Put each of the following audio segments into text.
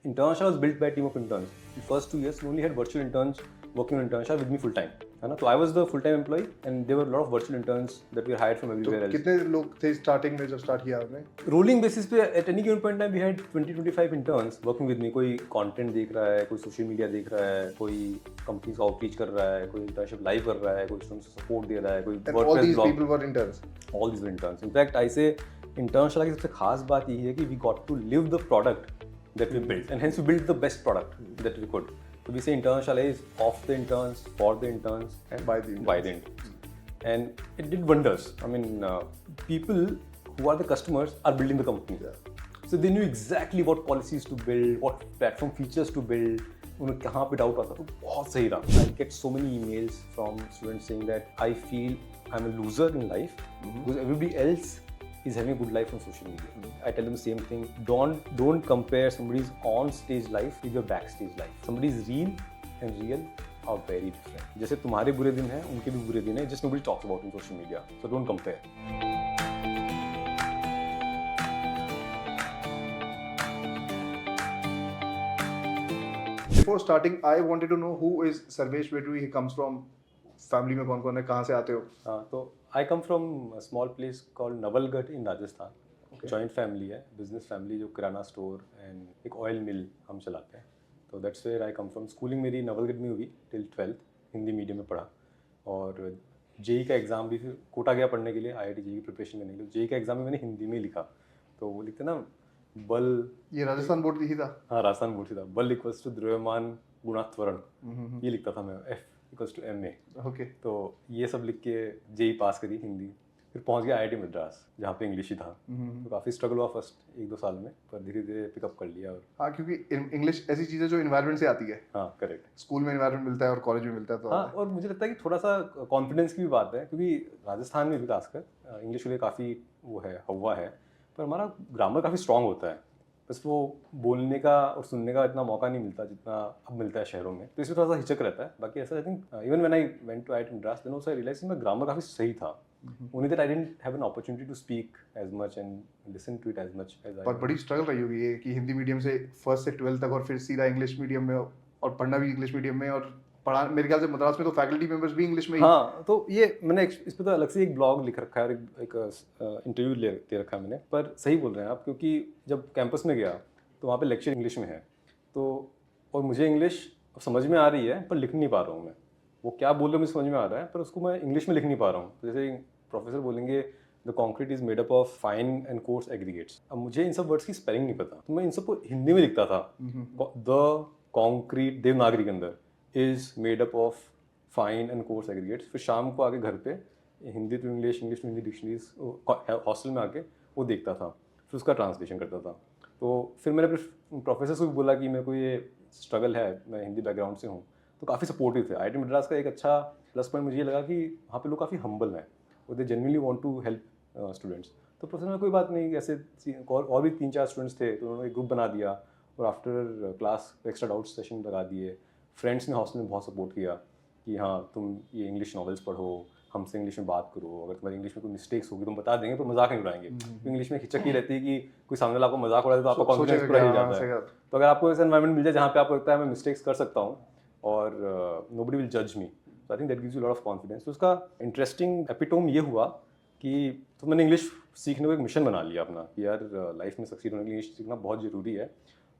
Internshala was built by a team of interns. The first 2 years, we only had virtual interns working on Internshala with me full time. है ना? So I was the full time employee, and there were a lot of virtual interns that we hired from everywhere else. कितने लोग थे starting में जब start किया आपने? Rolling basis पे at any given point in time we had 20-25 interns working with me. कोई content देख रहा है, कोई social media देख रहा है, कोई companies का outreach कर रहा है, कोई internship live कर रहा है, कोई students को support दे रहा है, कोई And all these people were interns. All these were interns. In fact, I say Internshala की सबसे खास बात यही है कि we got to live the product that we built, and hence we built the best product that we could. So we say Internshala is of the interns, for the interns, and by the interns. And it did wonders. I mean, people who are the customers are building the company. So they knew exactly what policies to build, what platform features to build, उन्हें कहाँ पे doubt आता, तो बहुत सही रहा. I get so many emails from students saying that I feel I'm a loser in life because everybody else is having a good life on social media. I tell them the same thing. Don't compare somebody's on stage life with your backstage life. Somebody's real and real are very different. जैसे तुम्हारे बुरे दिन हैं, उनके भी बुरे दिन हैं. Just nobody talks about in social media. So don't compare. Before starting, I wanted to know who is Sarvesh, where do he comes from, family में कौन-कौन है, कहाँ से आते हो? हाँ, तो I come from a small place called Navalgarh in Rajasthan. Joint family है, business family जो किराना स्टोर and एक ऑयल मिल हम चलाते हैं. तो that's where I come from. Schooling मेरी नवलगढ़ में हुई till 12th, हिंदी मीडियम में पढ़ा. और जेई का एग्ज़ाम भी फिर कोटा गया पढ़ने के लिए, IIT जेई की प्रिपरेशन करने के लिए. जेई का एग्ज़ाम भी मैंने हिंदी में लिखा. तो वो लिखते ना बल, ये राजस्थान बोर्ड की ही था? हाँ, राजस्थान बोर्ड से था. बल इक्वल्स टू द्रव्यमान गुणा त्वरण, ये लिखता था मैं. F equals to MA. Okay. तो ये सब लिख के जेई पास करी हिंदी. फिर पहुंच गया IIT मद्रास जहाँ पे इंग्लिश ही था. तो काफ़ी स्ट्रगल हुआ फर्स्ट 1-2 साल में, पर धीरे धीरे पिकअप कर लिया. और हाँ, क्योंकि इंग्लिश ऐसी चीज़ है जो इन्वायरमेंट से आती है. हाँ, करेक्ट. स्कूल में इन्वायरमेंट मिलता है और कॉलेज में मिलता है. तो हाँ, और मुझे लगता है कि थोड़ा सा कॉन्फिडेंस की भी बात है, क्योंकि राजस्थान में भी खासकर इंग्लिश के लिए काफ़ी वो है, हवा है, पर हमारा ग्रामर काफ़ी स्ट्रॉन्ग होता है. बस वो बोलने का और सुनने का इतना मौका नहीं मिलता जितना अब मिलता है शहरों में. तो इसमें थोड़ा सा हिचक रहता है. बाकी ऐसा I think even when I went to IIT Madras then also I realize कि मेरा ग्रामर काफ़ी सही था. Only that I didn't have an opportunity to speak as much and listen to it as much as I. पर बड़ी struggle रही होगी ये कि हिंदी मीडियम से फर्स्ट से 12th तक और फिर सीधा इंग्लिश मीडियम में, और पढ़ना भी इंग्लिश मीडियम में, और पढ़ा मेरे ख्याल से मद्रास में तो फैकल्टी मेंबर्स भी इंग्लिश में ही. हाँ, तो ये मैंने इस पे तो अलग से एक ब्लॉग लिख रखा है और एक इंटरव्यू दे रखा है मैंने. पर सही बोल रहे हैं आप, क्योंकि जब कैंपस में गया तो वहाँ पे लेक्चर इंग्लिश में है. तो और मुझे इंग्लिश समझ में आ रही है पर लिख नहीं पा रहा हूँ मैं. वो क्या बोल रहे हैं मुझे समझ में आ रहा है, पर उसको मैं इंग्लिश में लिख नहीं पा रहा हूँ. जैसे प्रोफेसर बोलेंगे the concrete is made up of fine and coarse aggregates. अब मुझे इन सब वर्ड्स की स्पेलिंग नहीं पता, तो मैं इन सबको हिंदी में लिखता था. द कॉन्क्रीट देवनागरी के अंदर is made up of fine and coarse aggregates. फिर शाम को आके घर पे Hindi to English, English to Hindi dictionaries hostel में आके वो देखता था, फिर उसका ट्रांसलेशन करता था. तो फिर मैंने अपने प्रोफेसर को भी बोला कि मेरे को ये स्ट्रगल है, मैं हिंदी बैकग्राउंड से हूँ. तो काफ़ी सपोर्टिव थे. IIT मद्रास का एक अच्छा प्लस पॉइंट मुझे ये लगा कि वहाँ पे लोग काफ़ी हम्बल हैं और they genuinely want to help students. तो प्रोफेसर में कोई बात नहीं, ऐसे और भी 3-4 स्टूडेंट्स थे, तो उन्होंने एक ग्रुप बना दिया और after class extra doubt session लगा दिए. फ्रेंड्स ने हॉस्टल में बहुत सपोर्ट किया कि हाँ तुम ये इंग्लिश नॉवेल्स पढ़ो, हमसे इंग्लिश में बात करो, अगर तुम्हारी इंग्लिश में कोई मिस्टेक्स होगी तुम बता देंगे, पर मजाक नहीं उड़ाएंगे. तो इंग्लिश में हिचक ही रहती है कि कोई सामने वाला आपको मजाक उड़ाए तो आपका कॉन्फिडेंस पूरा हिल जाता है. तो अगर आपको ऐसा एनवायरनमेंट मिल जाए जहाँ पे आपको लगता है मैं मिस्टेक्स कर सकता हूँ और नोबडी विल जज मी, तो I think that gives you lot of confidence. तो उसका इंटरेस्टिंग एपिटोम ये हुआ कि तो मैंने इंग्लिश सीखने को एक मिशन बना लिया अपना कि यार लाइफ में सक्सीड होने के लिए इंग्लिश सीखना बहुत ज़रूरी है.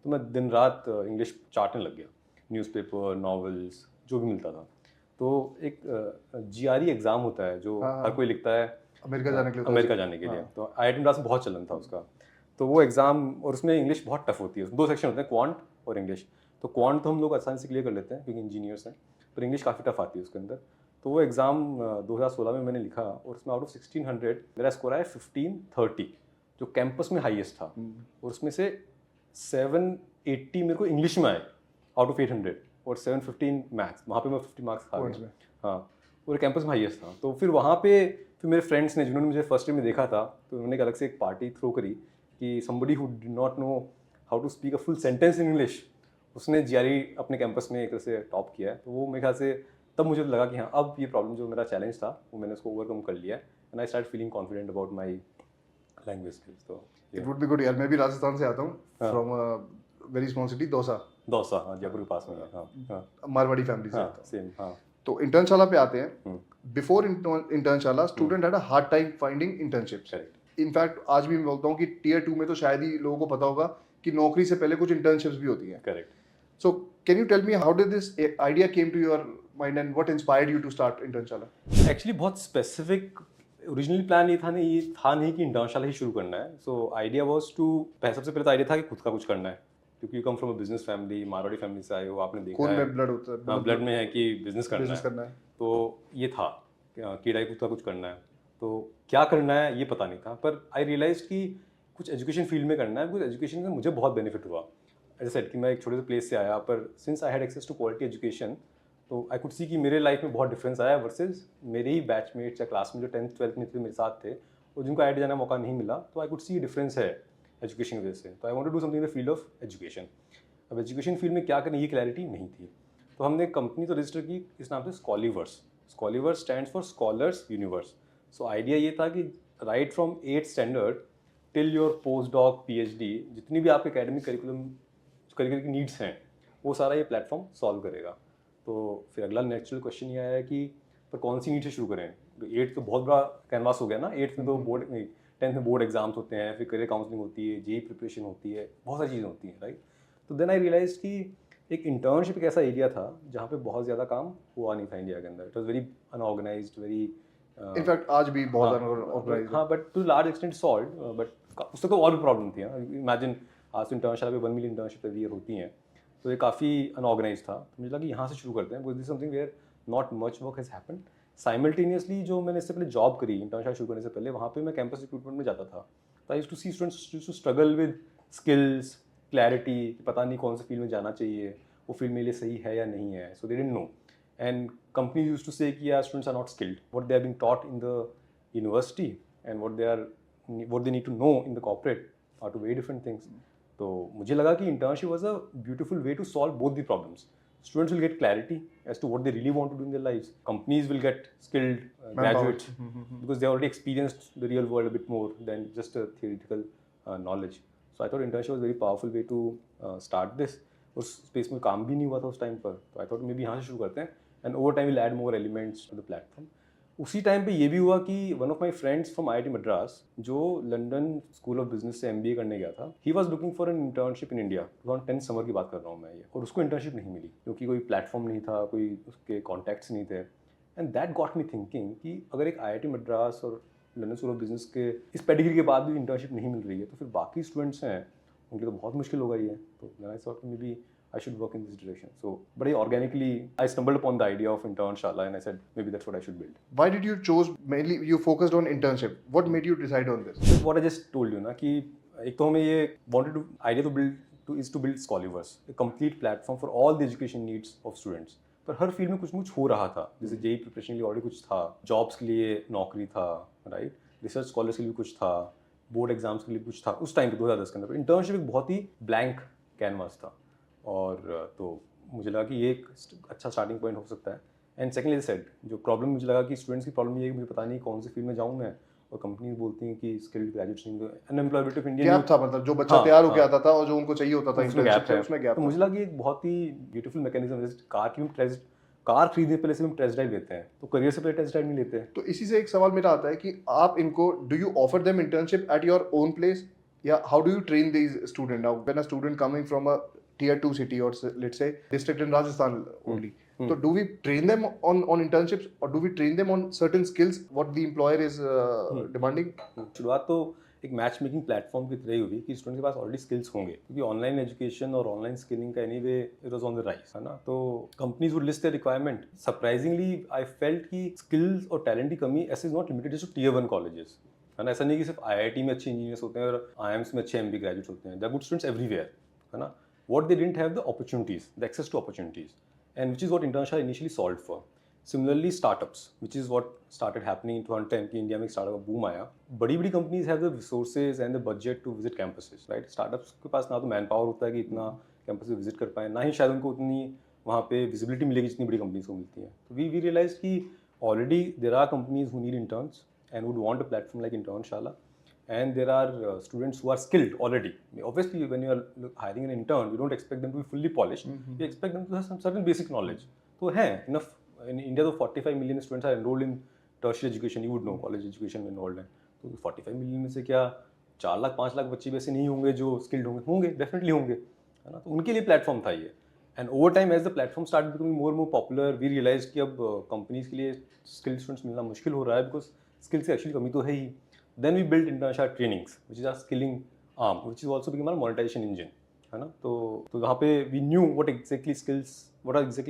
तो मैं दिन रात इंग्लिश चाटने लग गया, न्यूज़पेपर, नॉवेल्स, जो भी मिलता था. तो एक GRE एग्ज़ाम होता है जो हर कोई लिखता है अमेरिका जाने के लिए. तो IIT मद्रास में बहुत चलन था उसका. तो वो एग्ज़ाम, और उसमें इंग्लिश बहुत टफ होती है. 2 सेक्शन होते हैं, क्वांट और इंग्लिश. तो क्वांट तो हम लोग आसानी से क्लियर कर लेते हैं क्योंकि इंजीनियर्स हैं, पर इंग्लिश काफ़ी टफ आती है उसके अंदर. तो वो एग्ज़ाम 2016 में मैंने लिखा और उसमें आउट ऑफ 1600 मेरा स्कोर आया 1530, जो कैंपस में हाईएस्ट था. और उसमें से 780 मेरे को इंग्लिश में आए आउट ऑफ 800 और 715 मैथ्स. वहाँ पे मैं 50 मार्क्स खा गया. हाँ, और कैंपस में हाईएस्ट था. तो फिर वहाँ पे फिर मेरे फ्रेंड्स ने, जिन्होंने मुझे फर्स्ट ईयर में देखा था, तो उन्होंने एक अलग से एक पार्टी थ्रो करी कि somebody who did not know how to speak a full sentence in English, उसने GRE अपने कैंपस में एक तरह से टॉप किया है. तो वो मेरे ख्याल से तब मुझे लगा कि हाँ अब ये प्रॉब्लम जो मेरा चैलेंज था वो मैंने उसको ओवरकम कर लिया. And I start feeling confident about my language skills. तो इट वुड बी गुड यार. मैं भी राजस्थान से आता हूँ, from very small city Dausa, Dausa, हाँ जयपुर के पास में है, हाँ हाँ मारवाड़ी फैमिली से हाँ आता हूँ। सेम हाँ। तो इंटर्नशाला पे आते हैं। Hmm, before Internshala student had a hard time finding internships. Correct. In fact आज भी मैं बोलता हूँ कि टीयर 2 में तो शायद ही लोगों को पता होगा कि नौकरी से पहले कुछ इंटर्नशिप्स भी होती हैं। Correct. So can you tell me how did this idea came to your mind and what inspired you to start Internshala? Actually बहुत स्पेसिफिक ओरिजिनली प्लान ये था नहीं कि इंटर्नशाला ही शुरू करना है। सो आइडिया वाज टू, सबसे पहले तो आइडिया था कि खुद का कुछ करना है, क्योंकि you come from a business family, Marwari family से आए हो, आपने देखा खून है में ब्लड होता है, हाँ ब्लड में है कि बिजनेस बिजनेस करना करना है। है। तो ये था कि खुद का कुछ करना है, तो क्या करना है ये पता नहीं था, पर आई रियलाइज कि कुछ एजुकेशन फील्ड में करना है, बिकॉज एजुकेशन से मुझे बहुत बेनिफिट हुआ। एज सेड कि मैं एक छोटे से प्लेस से आया, पर since I had access to quality education, तो आई कुड सी कि मेरे लाइफ में बहुत डिफरेंस आया वर्सेस मेरे ही बैचमेट्स या क्लास में जो 10th 12th में थे मेरे साथ थे, और जिनको ऐड जाने का मौका नहीं मिला। तो आई कुड सी डिफरेंस है एजुकेशन की वजह से। तो I want to do something in the field of education. अब एजुकेशन फील्ड में क्या करना ये क्लैरिटी नहीं थी, तो हमने एक कंपनी तो रजिस्टर की इस नाम से Scholiverse. Scholiverse stands for scholars universe. So idea ये था कि right from 8th standard till your post doc PhD, जितनी भी आपके एकेडमिक करिकुलर की नीड्स हैं, वो सारा ये प्लेटफॉर्म सॉल्व करेगा। तो फिर अगला नेचुरल क्वेश्चन ये आया कि पर कौन सी नीड से शुरू करें। 8th तो बहुत बड़ा कैनवास हो गया ना, 8th में तो बोर्ड 10th में बोर्ड एग्जाम्स होते हैं, फिर करियर काउंसलिंग होती है, जेई प्रिपरेशन होती है, बहुत सारी चीज़ें होती हैं, राइट। तो देन आई रियलाइज कि एक इंटर्नशिप एक ऐसा एरिया था जहाँ पे बहुत ज़्यादा काम हुआ नहीं था इंडिया के अंदर। It was very unorganised, very in fact आज भी बहुत ऑर्गेनाइज्ड है। हाँ, but to large extent solve, but उससे तो और भी प्रॉब्लम थी ना। इमेजिन आज तो इंटर्नशिप पे 1 मिलियन इंटर्नशिप एवरी ईयर होती हैं, तो ये काफ़ी अनऑर्गेनाइज था। तो मुझे लगा कि यहाँ से शुरू करते हैं, because this something where not much work has happened. Simultaneously जो मैंने इससे पहले जॉब करी इंटर्नशिप शुरू करने से पहले, वहाँ पे मैं कैंपस रिक्रूटमेंट में जाता था, तो I used to see students to struggle with skills, clarity, पता नहीं कौन से फील्ड में जाना चाहिए, वो फील्ड मेरे लिए सही है या नहीं है। So they didn't know, and companies used to say कि यार students are not skilled, what they are being taught in the university and what they need to know in the corporate are two very different things. तो मुझे लगा कि internship was a beautiful way to solve both the problems. Students will get clarity as to what they really want to do in their lives. Companies will get skilled graduates because they already experienced the real world a bit more than just a theoretical knowledge. So I thought internship was a very powerful way to start this. उस space में काम भी नहीं हुआ था उस time पर, तो आई थॉट मे बी यहाँ से शुरू करते हैं, and over time will add more elements to the platform. उसी टाइम पे ये भी हुआ कि one of my friends from IIT Madras, जो लंदन स्कूल ऑफ बिजनेस से MBA करने गया था, he was looking for an internship in India. 2010 summer की बात कर रहा हूँ मैं ये, और उसको इंटर्नशिप नहीं मिली क्योंकि कोई प्लेटफॉर्म नहीं था, कोई उसके कॉन्टैक्ट्स नहीं थे। And that got me thinking कि अगर एक IIT मद्रास और लंदन स्कूल ऑफ बिजनेस के इस पेडिग्री के बाद भी इंटर्नशिप नहीं मिल रही है, तो फिर बाकी स्टूडेंट्स हैं उनके तो बहुत मुश्किल होगा ये। तो I thought may be I should work in this direction. So, but organically, I stumbled upon the idea of Internshala, and I said maybe that's what I should build. Why did you choose mainly you focused on internship? What made you decide on this? That's what I just told you ना कि एक तो हमें ये wanted to idea to build is to build Scholarverse, a complete platform for all the education needs of students. पर हर field में कुछ कुछ हो रहा था, जैसे जेई प्रिपरेशन के लिए ऑलरेडी कुछ था, जॉब्स के लिए नौकरी था, राइट, रिसर्च स्कॉलर्स के लिए कुछ था, बोर्ड एग्जाम्स के लिए कुछ था उस टाइम पे 2010 के अंदर। इंटर्नशिप एक बहुत ही ब्लैंक कैनवास था, और तो मुझे लगा कि ये एक अच्छा स्टार्टिंग पॉइंट हो सकता है। एंड सेकेंडली सेड, जो प्रॉब्लम मुझे लगा कि स्टूडेंट्स की प्रॉब्लम ये है कि मुझे पता नहीं कौन सी फील्ड में जाऊँ मैं, और कंपनीज बोलती हैं कि स्किल्ड ग्रेजुएट्स नहीं, अनएम्प्लॉयबिलिटी ऑफ इंडिया गैप था, मतलब जो बच्चा तैयार होकर आता था और जो उनको चाहिए होता था इंटर्नशिप से, उसमें गैप। तो मुझे लगा कि एक बहुत ही ब्यूटीफुल मैकेनिज्म, जैसे कार खरीदने पहले से हम टेस्ट ड्राइव लेते हैं, तो करियर से पहले टेस्ट ड्राइव नहीं लेते हैं। तो इसी से एक सवाल मेरा आता है कि आप इनको do you offer them internship at your own place, या how do you train these student? Now when a student coming from a tier 2 city or let's say district in Rajasthan only, so do we train them on internships, or do we train them on certain skills what the employer is demanding? शुरुआत तो एक match making platform की तरह ही हुई कि student के पास already skills होंगे, क्योंकि ऑनलाइन एजुकेशन और ऑनलाइन स्किलिंग का anyway it was on the rise, है ना। तो companies would list their requirement. Surprisingly I felt कि स्किल्स और टैलेंट की कमी ऐसे is not limited just to tier 1 colleges, है ना। ऐसा नहीं कि सिर्फ IIT में अच्छे इंजीनियर्स होते हैं और IIMs में अच्छे MBA ग्रेजुएट्स होते हैं, there are good students everywhere, है ना। What they didn't have the opportunities, the access to opportunities, and which is what Internshala initially solved for. Similarly, startups, which is what started happening in 2010 कि India में startup boom आया। बड़ी companies have the resources and the budget to visit campuses, right? Startups के पास ना तो man power होता है कि इतना कैंपस पे विजिट कर पाए, ना ही शायद उनको उतनी वहाँ पे विजिबिलिटी मिलेगी जितनी बड़ी कंपनीज को मिलती है। तो we realized कि already there are companies who need interns and would want a platform like Internshala, and there are students who are skilled already. Obviously, when you are hiring an intern, you don't expect them to be fully polished. You expect them to have some certain basic knowledge. So, enough. In India, though 45 million students are enrolled in tertiary education, you would know college education में enrolled हैं. तो 45 million में से क्या 4 लाख 5 लाख बच्चे वैसे नहीं होंगे जो skilled होंगे definitely होंगे, है ना? तो उनके लिए प्लेटफॉर्म था ये. And over time, as the platform started becoming more and more popular, we realized कि अब companies के लिए skilled students मिलना मुश्किल हो रहा है because skills की actually कमी तो है ही. Then we built Internshala trainings, which is our skilling arm, which is also become our monetization engine, है ना? तो वहाँ पे we knew what are exactly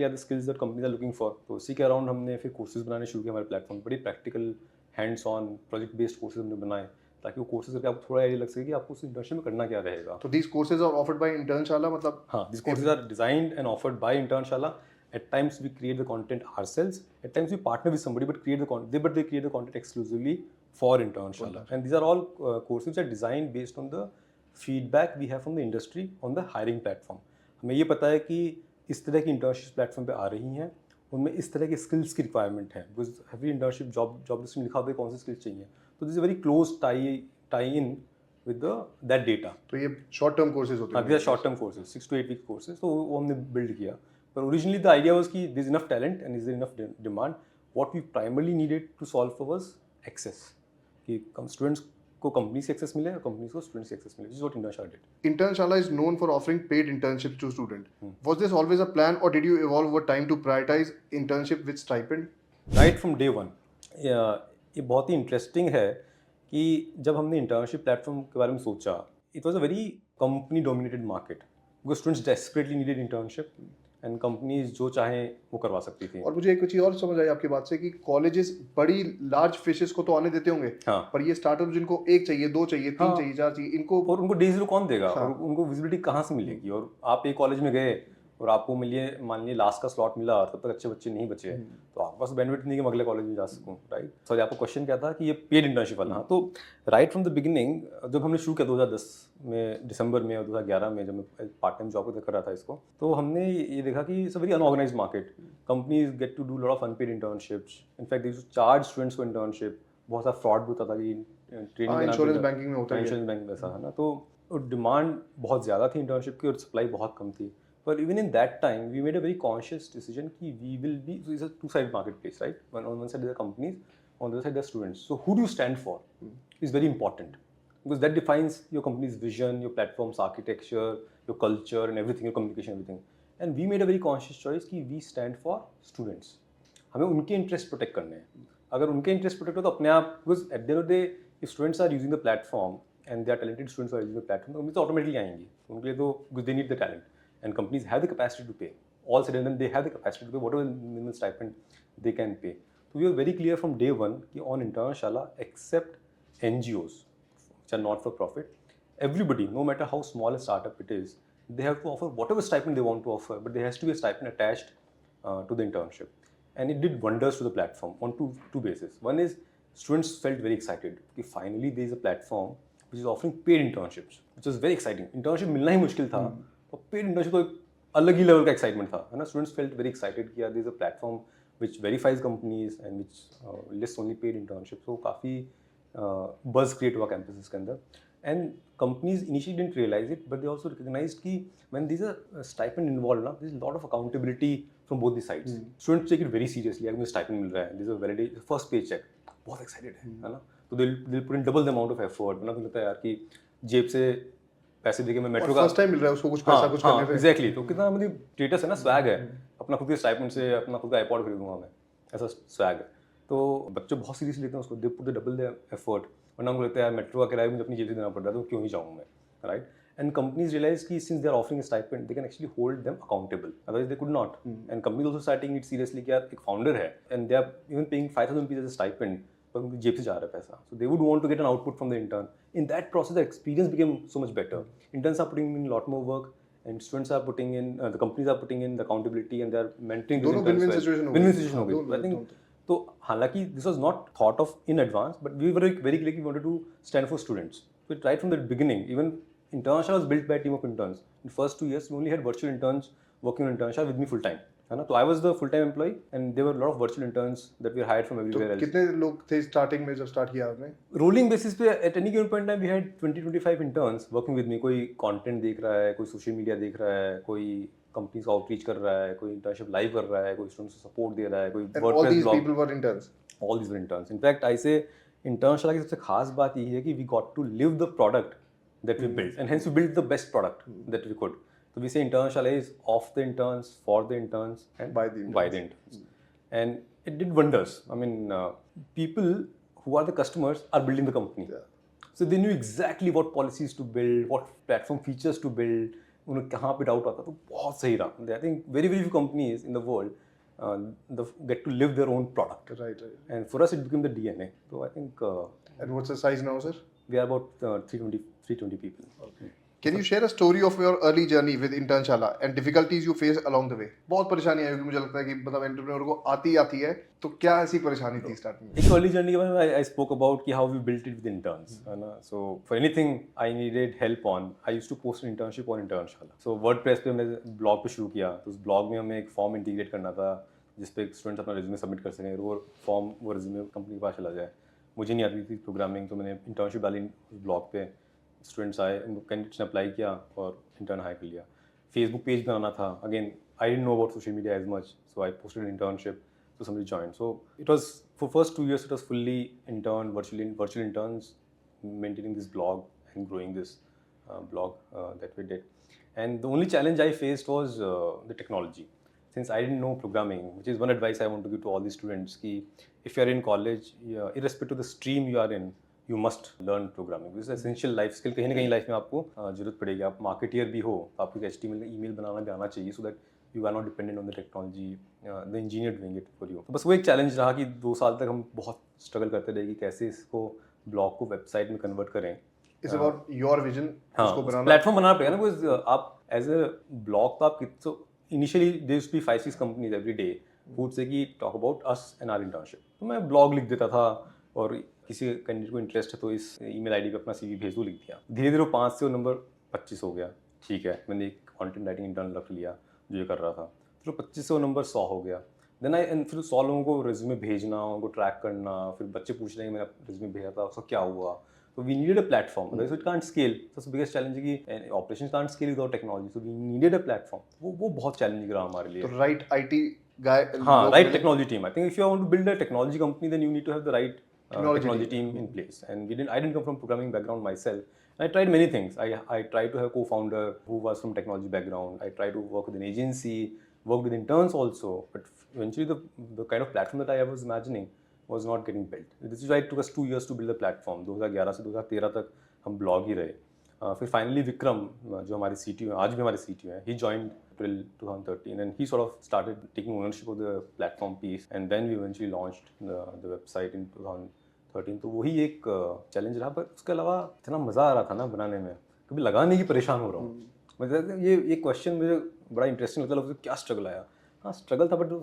the skills that companies are looking for. तो उसी के अराउंड हमने फिर कोर्सेज बनाने शुरू किए हमारे प्लेटफॉर्म. बड़ी practical hands on project based courses हमने बनाए ताकि वो कोर्सेज करके आपको थोड़ा आइडिया लग सके कि आपको उस इंटर्नशिप में करना क्या रहेगा. तो these courses are offered by Internshala, मतलब हाँ, these courses are designed and offered by Internshala. At times we create the content ourselves. At times we partner with somebody but create the content. They create the content exclusively for Internshala. And these are all courses which are designed based on the feedback we have from the industry on the hiring platform. हमें ये पता है कि इस तरह की internship platform पे आ रही हैं, उनमें इस तरह की स्किल्स की रिक्वायरमेंट है. Because every internship job list में लिखा होता है कौन सी स्किल्स चाहिए. तो this is very close tie in with that data. तो ये शॉर्ट टर्म कोर्सेज होते हैं. हाँ, short term courses 6 to 8 week courses. तो वो हमने बिल्ड किया. पर ओरिजिनली द आइडिया वाज कि this enough talent and is enough demand. What we primarily needed to solve was access, कि स्टूडेंट्स को कंपनीज से एक्सेस मिले और कंपनीज को स्टूडेंट्स से एक्सेस मिले. This is what Internshala did. Internshala is known for offering paid internships to students. Was this always a plan, or did you evolve over time to prioritize internship with stipend? Right from day one. ये बहुत ही interesting है कि जब हमने internship platform के बारे में सोचा, it was a very company dominated market because students desperately needed internship and companies जो चाहें वो करवा सकती थी. और मुझे एक चीज और समझ आई आपकी बात से कि कॉलेजेस बड़ी लार्ज फिशेस को तो आने देते होंगे. हाँ. पर ये स्टार्टअप जिनको एक चाहिए, दो चाहिए, तीन चाहिए, चार चाहिए, इनको और उनको डे जीरो कौन देगा. और उनको विजिबिलिटी कहाँ से मिलेगी. और आप एक कॉलेज में गए और आपको मान लीजिए लास्ट का स्लॉट मिला, तब तक अच्छे बच्चे नहीं बचे, तो आपके पास बेनिफिट नहीं कि मैं अगले कॉलेज में जा सकूँ. राइट. सॉरी, आपका क्वेश्चन क्या था कि ये पेड इंटर्नशिप वाला. हाँ, तो राइट फ्रॉम द बिगिनिंग जब हमने शुरू किया 2010 में दिसंबर में और 2011 में, जब मैं पार्ट टाइम जॉब कर रहा था इसको, तो हमने ये देखा कि it's a very unorganised market. Companies get to do lot of unpaid internships. In fact they used to charge students for internship. बहुत सारा फ्रॉड भी होता था कि ट्रेनिंग इंश्योरेंस बैंकिंग में होता है. इंश्योरेंस बैंकिंग वैसा है ना. तो डिमांड बहुत ज़्यादा थी इंटर्नशिप की और सप्लाई बहुत कम थी. But even in that time, we made a very conscious decision कि we will be, so it's a two-sided marketplace, right? On one side there are companies, on the other side there are students. So who do you stand for is very important because that defines your company's vision, your platform's architecture, your culture and everything, your communication, everything. And we made a very conscious choice कि we stand for students. हमें उनके interest protect करने हैं. अगर उनके interest protect हो तो अपने आप, because at the end of the day, if students are using the platform and they are talented students who are using the platform, तो companies तो automatically आएंगी. उनके लिए तो because they need the talent. And companies have the capacity to pay. All said and done, they have the capacity to pay whatever minimum stipend they can pay. So we were very clear from day one that on Internshala, except NGOs, which are not for profit, everybody, no matter how small a startup it is, they have to offer whatever stipend they want to offer, but there has to be a stipend attached to the internship. And it did wonders to the platform on two bases. One is students felt very excited कि finally there is a platform which is offering paid internships, which was very exciting. Internship मिलना ही मुश्किल था. और paid internship तो एक अलग ही level का excitement था, है ना. स्टूडेंट्स फेल्ट वेरी एक्साइटेड कि यार this a platform which verifies companies and which list only paid internship. तो काफ़ी बज़ क्रिएट हुआ कैंपसेस के अंदर. And companies initially didn't realise it but they also recognised कि when this a stipend involve ना, this lot of accountability from both the sides. Students take it very seriously. अगर मुझे stipend मिल रहा है, this is a validate first pay check, बहुत excited है ना. तो they put in double the amount of effort. ना तो लगता है यार कि जेब से पैसे देके मैं मेट्रो का फर्स्ट टाइम मिल रहा है उसको कुछ पैसा कुछ करने पे. एग्जैक्टली. तो कितना मतलब स्टेटस है ना, स्वैग है. अपना खुद के स्टाइपेंड से अपना खुद का आईपॉड खरीदूंगा मैं, ऐसा स्वैग है. तो बच्चे बहुत सीरियसली लेते हैं उसको. They put the double the effort. वरना उनको लगता है यार मेट्रो का किराया मुझे अपनी जेब से देना पड़ रहा है, तो क्यों ही जाऊँ मैं. राइट. एंड कंपनीज रियलाइज कि since they are offering stipend they can actually hold them accountable, otherwise they could not. And companies also starting it seriously कि यार एक फाउंडर है and they are even paying 5,000 rupees as a stipend, पर उनकी जेब से जा रहा है पैसा. So they would want to get an output from the intern. In that process, the experience became so much better. Interns are putting in a lot more work, and students are putting in, the companies are putting in the accountability, and they are mentoring these interns. win-win situation Win-win situation हो गई. I think तो हालांकि this was not thought of in advance, but we were very clear we wanted to stand for students. So right from the beginning, even Internshala was built by a team of interns. In first 2 years, we only had virtual interns working on Internshala with me full time. है ना. तो I was the full time employ and there were lot of virtual interns that we hired from तो everywhere else. कितने लोग थे starting में जब start किया आपने? रोलिंग बेसिस पे at any given point time we had 20-25 interns working with me. कोई कंटेंट देख रहा है, कोई सोशल मीडिया देख रहा है, कोई कंपनीज का आउटरीच कर रहा है, कोई इंटर्नशिप लाइव कर रहा है, कोई स्टूडेंट्स को सपोर्ट दे रहा है, कोई And all WordPress these blog. people were interns. All these were interns. In fact, I say Internshala की सबसे खास बात ये है कि we got to live the product that we built, and hence we built the best product that we could. So we say Internshala is of the interns, for the interns, and By the interns. And it did wonders. I mean, people who are the customers are building the company. Yeah. So they knew exactly what policies to build, what platform features to build, उन्हें कहाँ पे doubt आता. तो बहुत सही रहा. I think very very few companies in the world get to live their own product. Right. And for us, it became the DNA. So I think And what's the size now, sir? we are about 320 people. Okay. Can you share a story of your early journey with Internshala and difficulties you faced along the way? बहुत परेशानी आई होगी, मुझे लगता है कि मतलब entrepreneur को आती है, तो क्या ऐसी परेशानी थी स्टार्टिंग में? एक early journey के बारे में I spoke about कि how we built it with interns, है ना. So for anything I needed help on, I used to post an internship on Internshala. So WordPress पे हमने ब्लॉग पे शुरू किया. तो उस ब्लॉग में हमें एक फॉर्म इंटीग्रेट करना था जिस पे स्टूडेंट्स अपना रिज्यूमे सबमिट कर सकें. वो फॉर्म वो रिज्यूमे कंपनी के पास चला जाए. मुझे नहीं आती थी प्रोग्रामिंग, तो मैंने इंटर्नशिप डाली उस ब्लॉग पे. स्टूडेंट्स आए, कैंडिडेट्स ने अप्लाई किया और इंटर्न हायर कर लिया. फेसबुक पेज बनाना था. Again I didn't know about social media as much, so I posted internship. So somebody joined. So it was for first 2 years it was fully intern, virtual interns, maintaining this blog and growing this blog that we did. And the only challenge I faced was the technology. Since I didn't know programming, which is one advice I want to give to all the students, कि if you are in college, irrespective of the stream you are in, you must learn programming. This is essential life skill. कहीं ना कहीं life में आपको जरूरत पड़ेगी. आप marketeer भी हो, आपको HTML ईमेल बनाना भी आना चाहिए, so that you are not dependent on the technology, the engineer doing it for you. तो बस वो एक चैलेंज रहा कि 2 साल तक हम बहुत स्ट्रगल करते रहे कि कैसे इसको ब्लॉग को वेबसाइट में कन्वर्ट करें. It's about your vision. हाँ, उसको बनाना. प्लेटफॉर्म बनाना पड़ेगा ना. बिकॉज आप एज ए ब्लॉग तो आप so initially there used to be 5-6 companies every day who would say कि talk about us and our internship. तो मैं ब्लॉग लिख देता था और किसी कैंडिडेट को इंटरेस्ट है तो इस ईमेल आईडी पे अपना CV भेज दो, लिख दिया. धीरे धीरे वो 5 से वो नंबर 25 हो गया. ठीक है, मैंने एक कॉन्टेंट राइटिंग इंटर्न रख लिया जो ये कर रहा था. फिर 25 से वो नंबर 100 हो गया. देन फिर 100 लोगों को रिज्यूमे भेजना, उनको ट्रैक करना, फिर बच्चे पूछ रहे हैं कि मैंने रिज्यूमे भेजा था उसका क्या हुआ. तो we needed a platform. So it can't scale. सबसे बिगेस्ट चैलेंज है कि operations can't scale without technology. So we needed a platform. वो बहुत चैलेंजिंग रहा हमारे लिए. तो राइट IT guy. हाँ, right technology team. I think if you want to build a technology company then you need to have the right technology team in place. And I didn't come from programming background myself. I tried many things. I tried to have a co-founder who was from technology background. I tried to work with an agency, worked with interns also. But eventually the kind of platform that I was imagining was not getting built. This is why it took us 2 years to build the platform. 2011 से 2013 तक हम blog ही रहे. फिर finally Vikram जो हमारे CTO हैं, आज भी हमारे CTO हैं, he joined April 2013 and he sort of started taking ownership of the platform piece, and then we eventually launched the website in 2013. तो वही एक चैलेंज रहा. पर उसके अलावा इतना मज़ा आ रहा था ना बनाने में, कभी लगा नहीं कि परेशान हो रहा हूँ. मतलब ये क्वेश्चन मुझे बड़ा इंटरेस्टिंग लगता है. क्या स्ट्रगल आया? हाँ, स्ट्रगल था, बट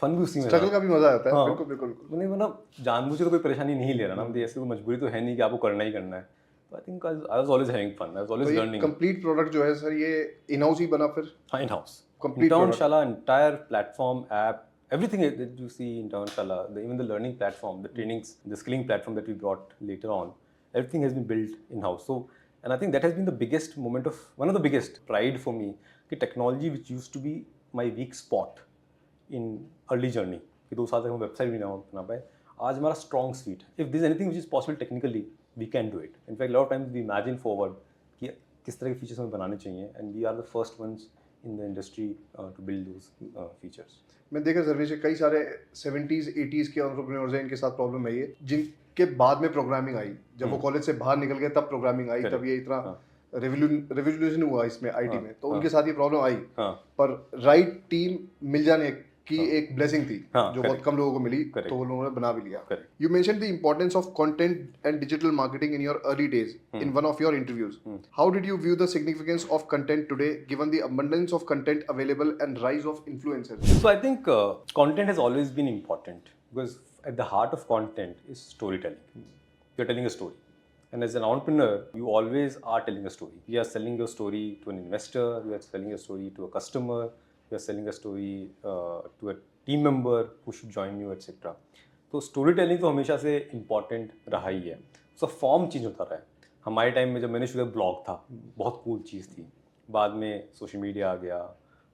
फन भी उसी में. स्ट्रगल का भी मजा आता है. हाँ, बिल्कुल. मैंने मतलब जानबूझ के तो कोई परेशानी नहीं ले रहा ना. मतलब ऐसे कोई मजबूरी तो है नहीं कि आपको करना ही करना है. तो I think I was always having fun. I was always learning. Complete product जो है सर, ये इन हाउस ही बना फिर? हाँ, in house. Complete Internshala, entire platform, app, everything that you see in Internshala, even the learning platform, the trainings, the skilling platform that we brought later on, everything has been built in-house. So, and I think that has been the biggest moment of, one of the biggest pride for me, कि technology which used to be my weak spot in early journey, कि 2 साल तक हम website भी ना बना पाए, आज हमारा strong suite. If there is anything which is possible technically, we can do it. In fact, a lot of times we imagine forward कि किस तरह के features हमें बनाने चाहिए, and we are the first ones in the industry to build those features. मैं देखा सर्वेश, कई सारे 70s 80s के एंटरप्रेन्योर्स हैं, इनके साथ प्रॉब्लम है ये, जिनके बाद में प्रोग्रामिंग आई. जब वो कॉलेज से बाहर निकल गए तब प्रोग्रामिंग आई. तब ये इतना रेवोल्यूशन हुआ इसमें IT में. तो उनके साथ ये प्रॉब्लम आई. पर राइट टीम मिल जाने की एक ब्लेसिंग थी जो बहुत कम लोगों को मिली. तो वो लोगों ने बना भी लिया. You mentioned the importance of content and digital marketing in your early days in one of your interviews. How did you view the significance of content today given the abundance of content available and rise of influencers? So I think content has always been important because at the heart of content is storytelling. You're telling a story. And as an entrepreneur, you always are telling a story. You are selling your story to an investor, you are selling your story to a customer, you are selling a story to a team member who should join you, etc. तो story telling तो हमेशा से important रहा ही है, उसका form change होता रहा है. हमारे टाइम में जब मैंने शुरू किया ब्लॉग था, बहुत कूल चीज़ थी. बाद में सोशल मीडिया आ गया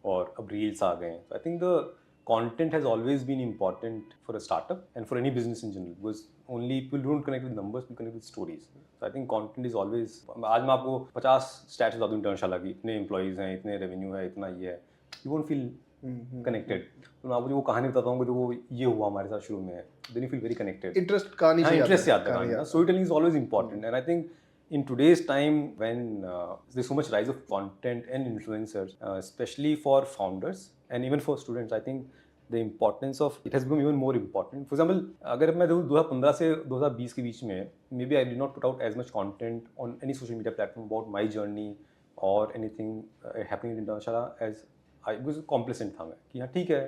और अब रील्स आ गए. I think the content has always been important for a startup and for any business in general, because only people don't connect with numbers, people connect with stories. So I think content is always. आज मैं आपको 50 stats बता दूँ इंटर्नशाला की, इतने employees हैं, इतने revenue है, इतना ये है, you won't feel connected. तो मैं आपको जो वो कहानी बताता हूँ कि वो ये हुआ हमारे साथ शुरू में, then you feel very connected. Interest कहानी से interest से आता है. Storytelling is always important, and I think in today's time when there's so much rise of content and influencers, especially for founders and even for students, I think the importance of it has become even more important. For example, अगर मैं 2015 से 2020 के बीच में, maybe I did not put out as much content on any social media platform about my journey or anything happening in Internshala, as I was complacent था मैं कि हाँ ठीक है,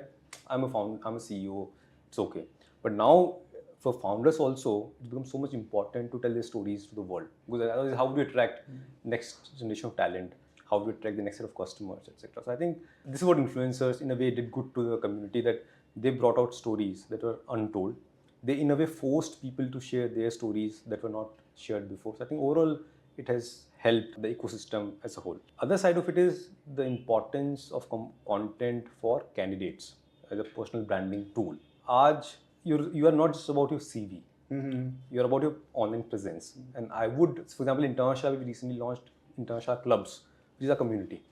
I'm a CEO, it's okay. But now for founders also, it becomes so much important to tell their stories to the world, because otherwise how do you attract next generation of talent, how do you attract the next set of customers, etc. So I think this is what influencers in a way did good to the community, that they brought out stories that were untold. They in a way forced people to share their stories that were not shared before. So I think overall it has helped the ecosystem as a whole. Other side of it is the importance of content for candidates as a personal branding tool. आज you are not just about your CV. You are about your online presence. And I would, for example, Internshala, we recently launched Internshala clubs, which is a community,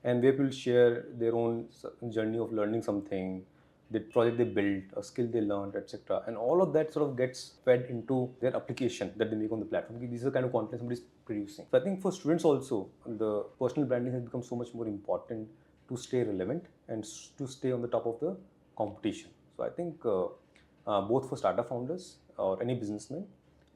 and where people share their own journey of learning something, the project they built, a skill they learned, etc. And all of that sort of gets fed into their application that they make on the platform. These are the kind of content somebody is producing. So I think for students also, the personal branding has become so much more important to stay relevant and to stay on the top of the competition. So I think both for startup founders or any businessman,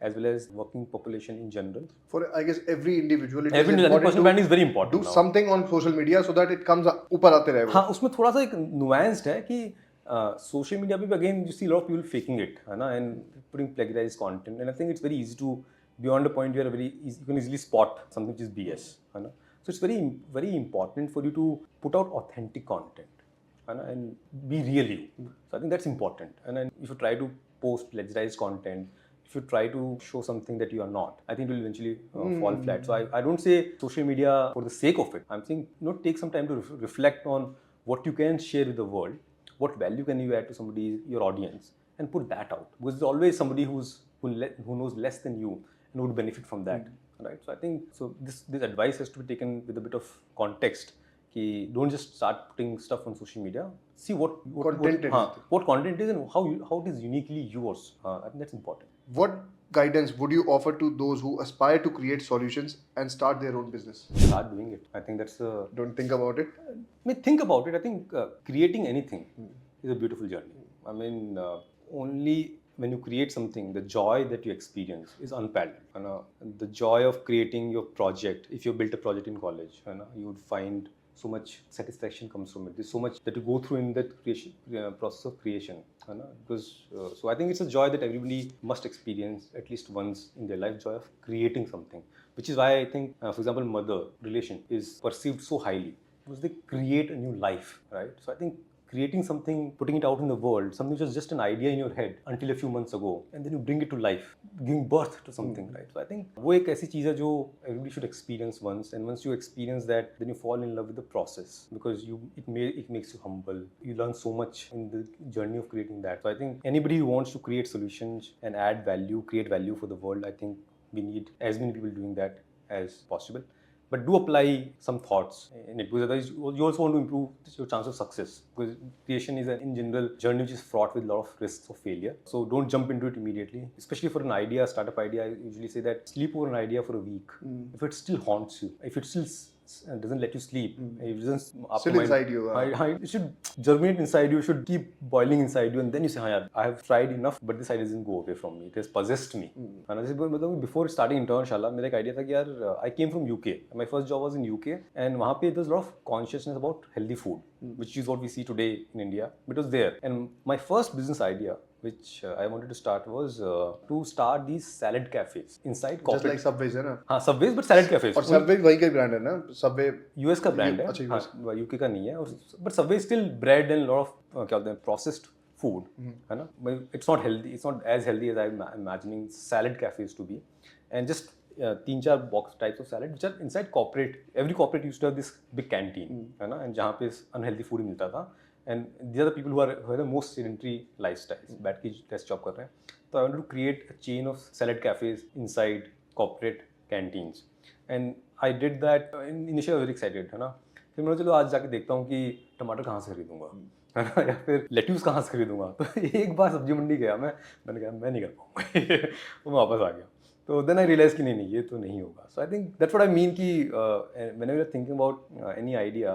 as well as working population in general. For I guess every individual, it Every is important personal branding is very important. Do now. something on social media so that it comes ऊपर आते रहे. हाँ, उसमें थोड़ा सा एक nuanced है कि social media पे again you see a lot of people faking it, है ना, and putting plagiarized content, and I think it's very easy to, beyond a point where you can easily spot something which is BS, है ना. So it's very important for you to put out authentic content, and be real you. So I think that's important. And then if you try to post plagiarized content, if you try to show something that you are not, I think it will eventually fall flat. So I don't say social media for the sake of it. I'm saying, take some time to reflect on what you can share with the world, what value can you add to somebody, your audience, and put that out. Because there's always somebody who knows less than you and would benefit from that, right? So I think this advice has to be taken with a bit of context. कि don't just start putting stuff on social media. See what content is and how it is uniquely yours. I think that's important. What guidance would you offer to those who aspire to create solutions and start their own business? Start doing it. I think that's Don't think about it. Think about it. I think creating anything is a beautiful journey. I mean, only when you create something, the joy that you experience is unparalleled. The joy of creating your project. If you built a project in college, you would find so much satisfaction comes from it. There's so much that you go through in that creation, process of creation. Because so I think it's a joy that everybody must experience at least once in their life, joy of creating something. Which is why I think, for example, mother relation is perceived so highly, because they create a new life, right? So I think creating something, putting it out in the world, something which was just an idea in your head until a few months ago, and then you bring it to life, giving birth to something, right? So I think वो एक ऐसी चीज़ है जो everybody should experience once, and once you experience that, then you fall in love with the process, because it makes you humble. You learn so much in the journey of creating that. So I think anybody who wants to create solutions and add value, create value for the world, I think we need as many people doing that as possible. But do apply some thoughts in it, because otherwise you also want to improve your chance of success, because creation is in general journey which is fraught with a lot of risks of failure. So don't jump into it immediately, especially for an idea, startup idea. I usually say that sleep over an idea for a week. If it still haunts you, if it still doesn't let you sleep, if it doesn't still inside you, it should germinate inside you, it should keep boiling inside you, and then you say, yaar, I have tried enough, but this idea doesn't go away from me, it has possessed me. Before starting Internshala, मेरा एक idea था कि यार, I came from UK, my first job was in UK, and वहाँ पे there's a lot of consciousness about healthy food, which is what we see today in India, but it was there. And my first business idea which I wanted to start was to start these salad cafes inside Just corporate. like Subways है ना? हाँ, Subways but salad cafes. और Subway वही का brand है ना? Subway US का brand है, अच्छा हाँ, यूके का नहीं है, और but Subway still bread and lot of क्या बोलते हैं प्रोसेस्ड फूड, है ना. It's not healthy, it's not as healthy as I am imagining salad cafes to be, and just 3-4 box types of salad which are inside corporate. Every corporate used to have this big canteen, है ना, and जहाँ पे unhealthy food मिलता था, and these are the people who are the most sedentary lifestyles, बैठ के desk job कर रहे हैं. तो I want to create a chain of salad cafes inside corporate canteens, and I did that. Initially very excited, है ना. फिर मैंने चलो आज जाके देखता हूँ कि टमाटर कहाँ से खरीदूंगा, है ना, या फिर लेट्यूस कहाँ से खरीदूंगा. तो एक बार सब्जी मंडी गया मैंने कहा मैं नहीं कर पाऊंगा. तो मैं वापस आ गया. तो देन आई रियलाइज कि नहीं ये तो नहीं होगा. So I think that's what I mean कि whenever you are thinking about any idea,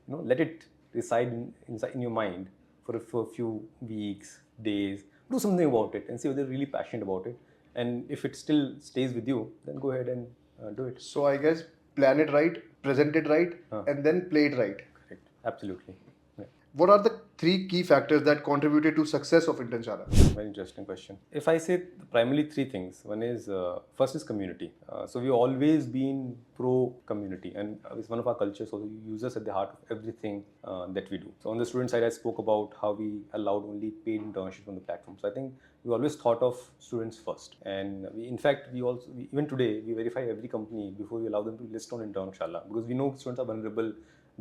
you know, let it reside in your mind for a few weeks, days, do something about it and see whether you're really passionate about it, and if it still stays with you, then go ahead and do it. So I guess plan it right, present it right, and then play it right. Correct. Absolutely. Yeah. What are the 3 key factors that contributed to success of Internshala? Very interesting question. If I say primarily 3 things, one is first is community. So we've always been pro community, and it's one of our cultures. So we use us at the heart of everything that we do. So on the student side, I spoke about how we allowed only paid internships on the platform. So I think we always thought of students first, and in fact, even today we verify every company before we allow them to list on Internshala, because we know students are vulnerable.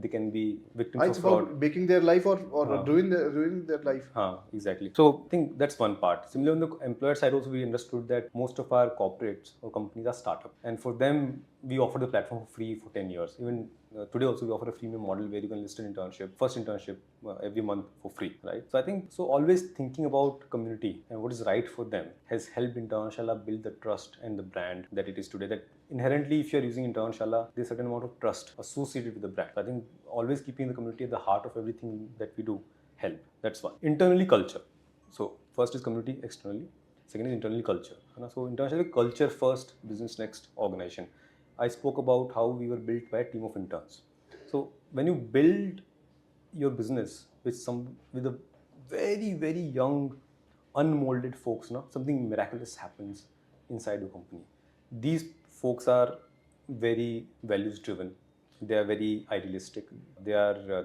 They can be victims It's of fraud. about making their life or ruining their life. Exactly. So I think that's one part. Similarly, on the employer side also, we understood that most of our corporates or companies are startup, and for them we offer the platform for free for 10 years. Even today also we offer a freemium model where you can list an first internship every month for free, right? So I think always thinking about community and what is right for them has helped Internshala build the trust and the brand that it is today. That inherently, if you are using Internshala, there's a certain amount of trust associated with the brand. So I think always keeping the community at the heart of everything that we do help. That's one. Internally, culture. So first is community, externally. Second is internally culture. So Internshala, culture first, business next, organization. I spoke about how we were built by a team of interns. So when you build your business with a very, very young, unmolded folks, something miraculous happens inside the company. These folks are very values driven. They are very idealistic. They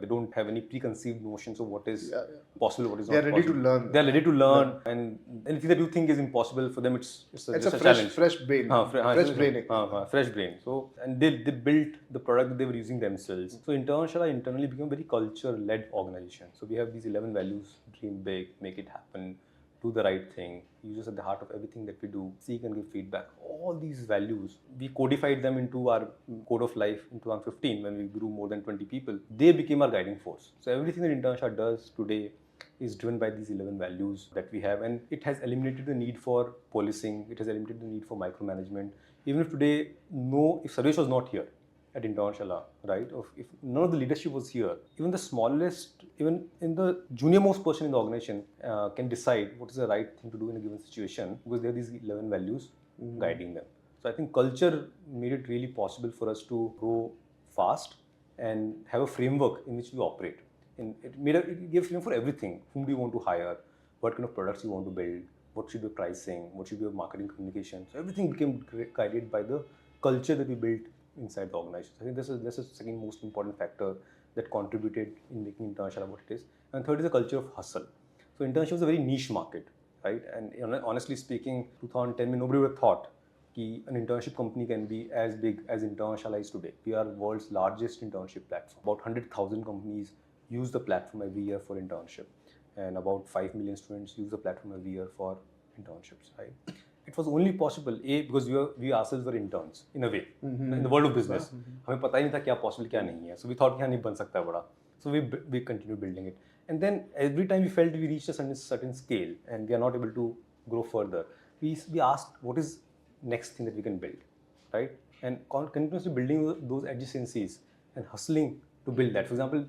don't have any preconceived notions of what is possible, what is not possible. They are ready to learn. They are ready to learn, and anything that you think is impossible for them, it's just a challenge. Fresh brain. Fresh brain. Fresh brain. So, and they built the product that they were using themselves. So Internshala internally became a very culture-led organization. So we have these 11 values: dream big, make it happen, do the right thing, use us at the heart of everything that we do, seek and give feedback. All these values, we codified them into our code of life in 2015 when we grew more than 20 people. They became our guiding force. So everything that Internshala does today is driven by these 11 values that we have, and it has eliminated the need for policing, it has eliminated the need for micromanagement. Even if today, if Sarvesh was not here at Internshala, right, or if none of the leadership was here, even the smallest, even in the junior most person in the organization can decide what is the right thing to do in a given situation, because there are these 11 values guiding them. So I think culture made it really possible for us to grow fast and have a framework in which we operate. And it gave freedom for everything. Whom do you want to hire? What kind of products you want to build? What should be pricing? What should be your marketing communication? So everything became guided by the culture that we built inside the organization. I think this is the second most important factor that contributed in making Internshala what it is. And third is the culture of hustle. So internship is a very niche market, right? And honestly speaking, 2010, nobody would have thought that an internship company can be as big as Internshala is today. We are the world's largest internship platform. About 100,000 companies use the platform every year for internship, and about 5 million students use the platform every year for internships, right? It was only possible because we ourselves were interns in a way in the world of business. हमें पता ही नहीं था क्या possible क्या नहीं है. So we thought कि हाँ नहीं बन सकता है बड़ा. So we continued building it, and then every time we felt we reached a certain scale and we are not able to grow further, we asked what is next thing that we can build, right? And continuously building those adjacencies and hustling to build that. For example,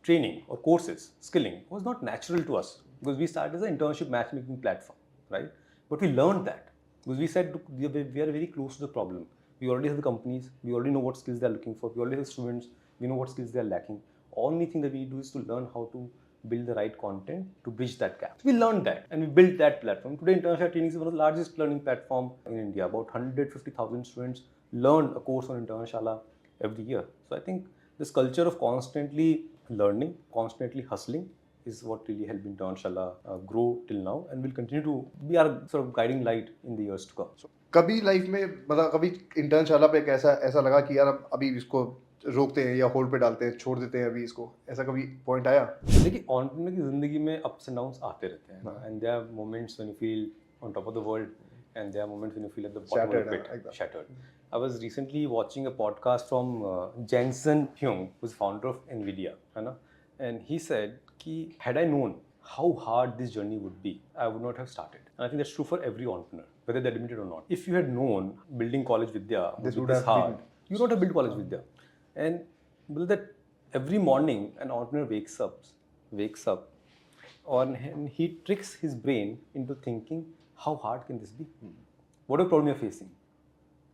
training or courses, skilling was not natural to us because we started as an internship matchmaking platform, right? But we learned that because we said we are very close to the problem. We already have the companies, we already know what skills they are looking for, we already have students, we know what skills they are lacking. Only thing that we do is to learn how to build the right content to bridge that gap. So we learned that and we built that platform. Today, Internshala Training is one of the largest learning platform in India. About 150,000 students learn a course on Internshala every year. So I think this culture of constantly learning, constantly hustling is what really helped Internshala grow till now and will continue to be our sort of guiding light in the years to come. So, कभी life में मतलब कभी इंटर्नशाला पे कैसा ऐसा लगा कि यार अब अभी इसको रोकते हैं या होल्ड पे डालते हैं, छोड़ देते हैं अभी इसको, ऐसा कभी पॉइंट आया? देखिए एंटरप्रेन्योर की ज़िंदगी में अप्स एंड डाउन्स आते रहते हैं and there are moments when you feel on top of the world and there are moments when you feel at the bottom of the pit, shattered. I was recently watching a podcast from GenZ, who's founder of Vidya, and he said कि had I known how hard this journey would be, I would not have started. And I think that's true for every entrepreneur, whether they admit it or not. If you had known building College Vidya this would be have hard, been... you would not have built College Vidya. And that every morning an entrepreneur wakes up, and he tricks his brain into thinking, how hard can this be? What a problem you're facing,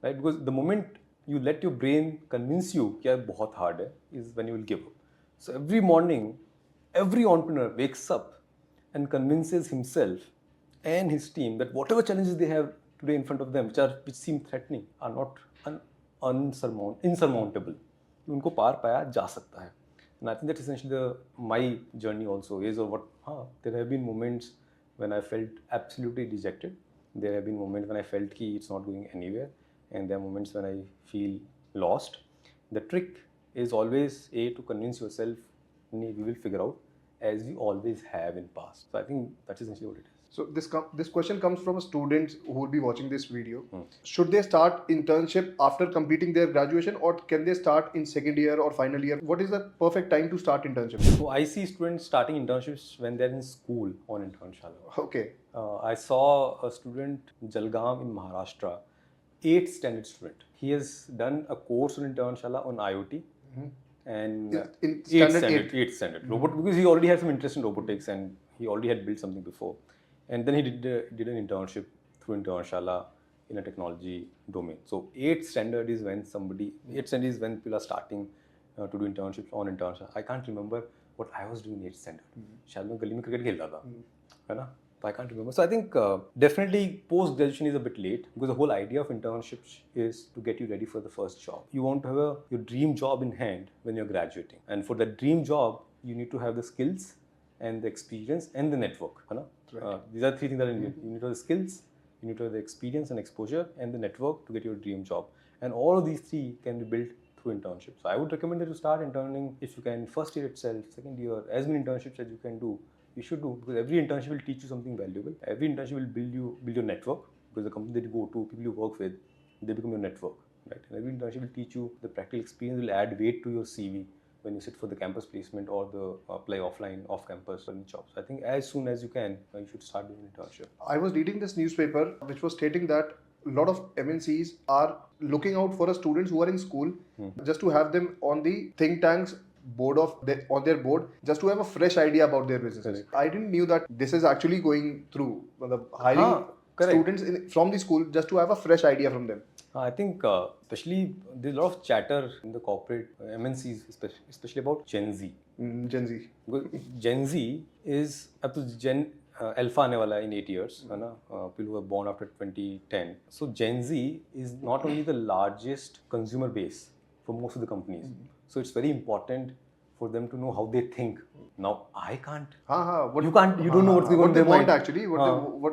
right? Because the moment you let your brain convince you कि यार बहुत hard है, is when you will give up. So every morning, every entrepreneur wakes up and convinces himself and his team that whatever challenges they have today in front of them, which seem threatening, are not insurmountable. उनको पार पाया जा सकता है. And I think that's essentially my journey also is, or what. There have been moments when I felt absolutely dejected. There have been moments when I felt कि it's not going anywhere, and there are moments when I feel lost. The trick is always to convince yourself, we will figure out, as we always have in past. So I think that's essentially what it is. So this question comes from students who will be watching this video. Should they start internship after completing their graduation, or can they start in second year or final year? What is the perfect time to start internship? So I see students starting internships when they're in school on Internshala. Okay. I saw a student in Jalgaon in Maharashtra, 8th standard student. He has done a course on Internshala on IoT. And in standard 8th standard robot, because he already had some interest in robotics and he already had built something before. And then he did an internship through Internshala in a technology domain. So 8th standard is when people are starting to do internships on Internshala. I can't remember what I was doing in 8th standard. शायद मैं गली में cricket खेलता था, है ना? I can't remember. So I think definitely post-graduation is a bit late, because the whole idea of internships is to get you ready for the first job. You want to have your dream job in hand when you're graduating. And for that dream job, you need to have the skills and the experience and the network. Right. These are three things that are needed. You need to have the skills, you need to have the experience and exposure, and the network to get your dream job. And all of these three can be built through internships. So I would recommend that you start interning if you can, first year itself, second year, as many internships as you can do. You should do, because every internship will teach you something valuable. Every internship will build your network, because the company that you go to, people you work with, they become your network, right? And every internship will teach you the practical experience, will add weight to your CV when you sit for the campus placement or the apply offline, off campus for any jobs. So I think as soon as you can, you should start doing an internship. I was reading this newspaper which was stating that a lot of MNCs are looking out for students who are in school just to have them on the think tanks on their board, just to have a fresh idea about their businesses. Correct. I didn't knew that this is actually going through the hiring students from the school just to have a fresh idea from them. I think especially there's a lot of chatter in the corporate MNCs, especially about Gen Z. Gen Z. Gen Z is up to Gen Alpha आने वाला in 8 years, है ना? People who were born after 2010. So Gen Z is not only the largest consumer base for most of the companies. So it's very important for them to know how they think. Now I can't. You can't. You don't know what's going on in their mind. Actually, what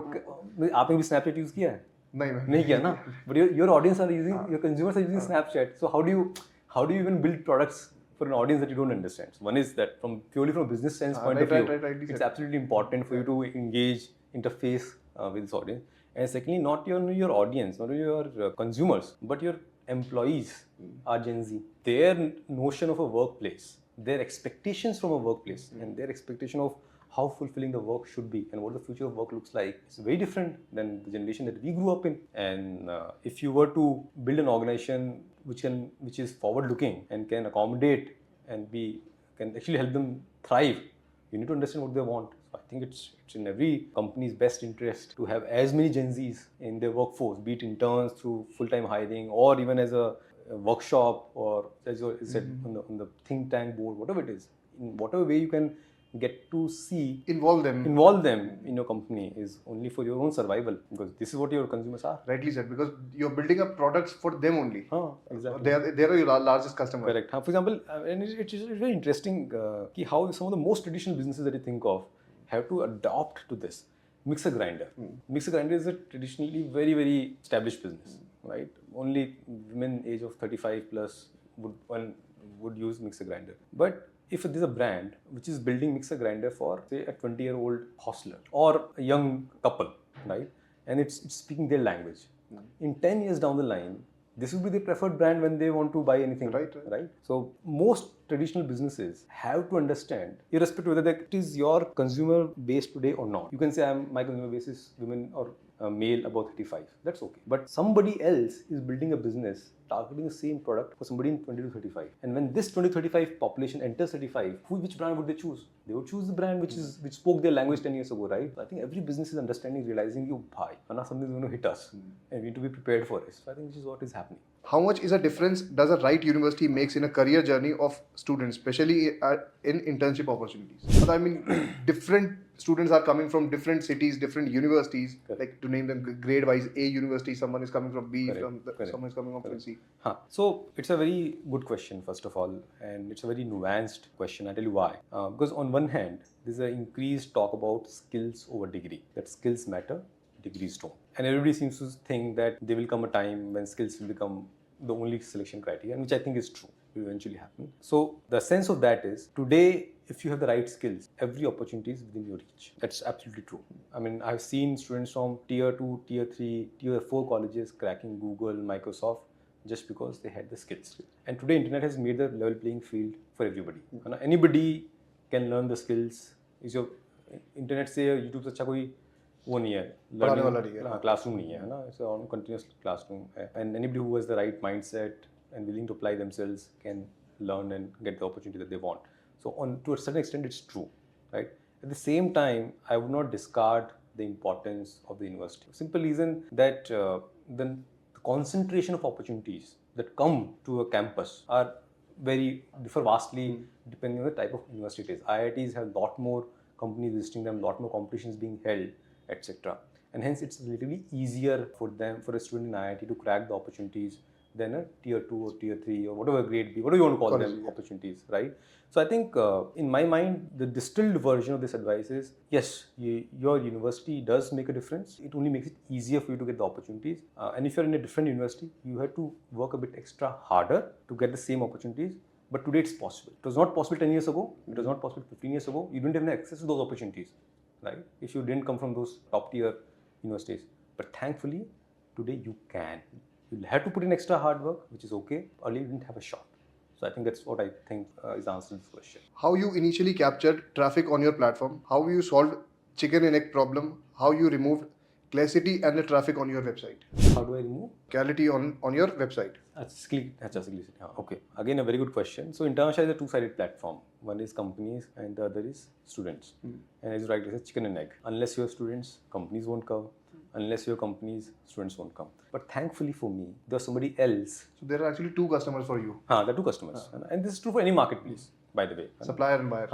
आपने भी Snapchat use किया है? नहीं किया ना. But your audience are using, your consumers are using Snapchat. So how do you even build products for an audience that you don't understand? So one is that purely from a business sense point of view, it's absolutely important for you to engage, interface with this audience. And secondly, not your audience, not your consumers, but your employees are Gen Z. Their notion of a workplace, their expectations from a workplace, and their expectation of how fulfilling the work should be and what the future of work looks like is very different than the generation that we grew up in. And if you were to build an organization which is forward-looking and can accommodate and can actually help them thrive, you need to understand what they want. So I think it's in every company's best interest to have as many Gen Zs in their workforce, be it interns through full-time hiring or even as a workshop, or as you said on the think tank board, whatever it is. In whatever way you can get to see, Involve them. involve them in your company is only for your own survival, because this is what your consumers are. Rightly said, because you're building up products for them only. Exactly. They are your largest customer. Correct. For example, and it's very interesting how some of the most traditional businesses that you think of have to adopt to this. Mixer grinder. Mixer grinder is a traditionally very, very established business, right? Only women age of 35 plus would use mixer grinder. But if there's a brand which is building mixer grinder for, say, a 20-year-old hostler or a young couple, right? And it's speaking their language. In 10 years down the line, this will be the preferred brand when they want to buy anything, right? So most traditional businesses have to understand, irrespective of whether it is your consumer base today or not. You can say my consumer base is women or male above 35. That's okay. But somebody else is building a business targeting the same product for somebody in 20 to 35. And when this 20 to 35 population enters 35, which brand would they choose? They would choose the brand which spoke their language 10 years ago, right? I think every business is understanding, realizing you buy, and now something is going to hit us, and we need to be prepared for it. So I think this is what is happening. How much is a difference does a right university makes in a career journey of students, especially in internship opportunities? But I mean, different students are coming from different cities, different universities. Correct. Like to name them grade-wise, A university, someone is coming from B, someone is coming from C. So it's a very good question, first of all, and it's a very nuanced question. I'll tell you why. Because on one hand, there's an increased talk about skills over degree. That skills matter, degrees don't. And everybody seems to think that there will come a time when skills will become the only selection criteria, which I think is true, will eventually happen. So the sense of that is, today, if you have the right skills, every opportunity is within your reach. That's absolutely true. I mean, I've seen students from tier 2, tier 3, tier 4 colleges cracking Google, Microsoft, just because they had the skills. And today, internet has made the level playing field for everybody. Anybody can learn the skills. Is your internet से YouTube से अच्छा कोई वो नहीं है, classroom नहीं है ना, it's a continuous classroom, and anybody who has the right mindset and willing to apply themselves can learn and get the opportunity that they want. So to a certain extent, it's true, right? At the same time, I would not discard the importance of the university. Simple reason that the concentration of opportunities that come to a campus differ vastly depending on the type of university it is. IITs have a lot more companies visiting them, a lot more competitions being held, etc. And hence it's relatively easier for a student in IIT to crack the opportunities than a tier 2 or tier 3 or whatever grade B, whatever you want to call them, opportunities, right? So I think in my mind, the distilled version of this advice is, yes, your university does make a difference. It only makes it easier for you to get the opportunities. And if you're in a different university, you have to work a bit extra harder to get the same opportunities. But today it's possible. It was not possible 10 years ago. It was not possible 15 years ago. You didn't have access to those opportunities, right? If you didn't come from those top tier universities. But thankfully, today you can. You'll have to put in extra hard work, which is okay. Earlier you didn't have a shot. So I think that's what I think is the answer to this question. How you initially captured traffic on your platform, how you solved chicken and egg problem, how you removed clarity and the traffic on your website. How do I remove? Clarity on your website. Okay. Again, a very good question. So Internshala is a two-sided platform. One is companies and the other is students. And as you rightly said, chicken and egg. Unless you have students, companies won't come. Unless you have companies, students won't come. But thankfully for me, there's somebody else. So there are actually two customers for you. There are two customers. And this is true for any marketplace, by the way. Supplier and buyer.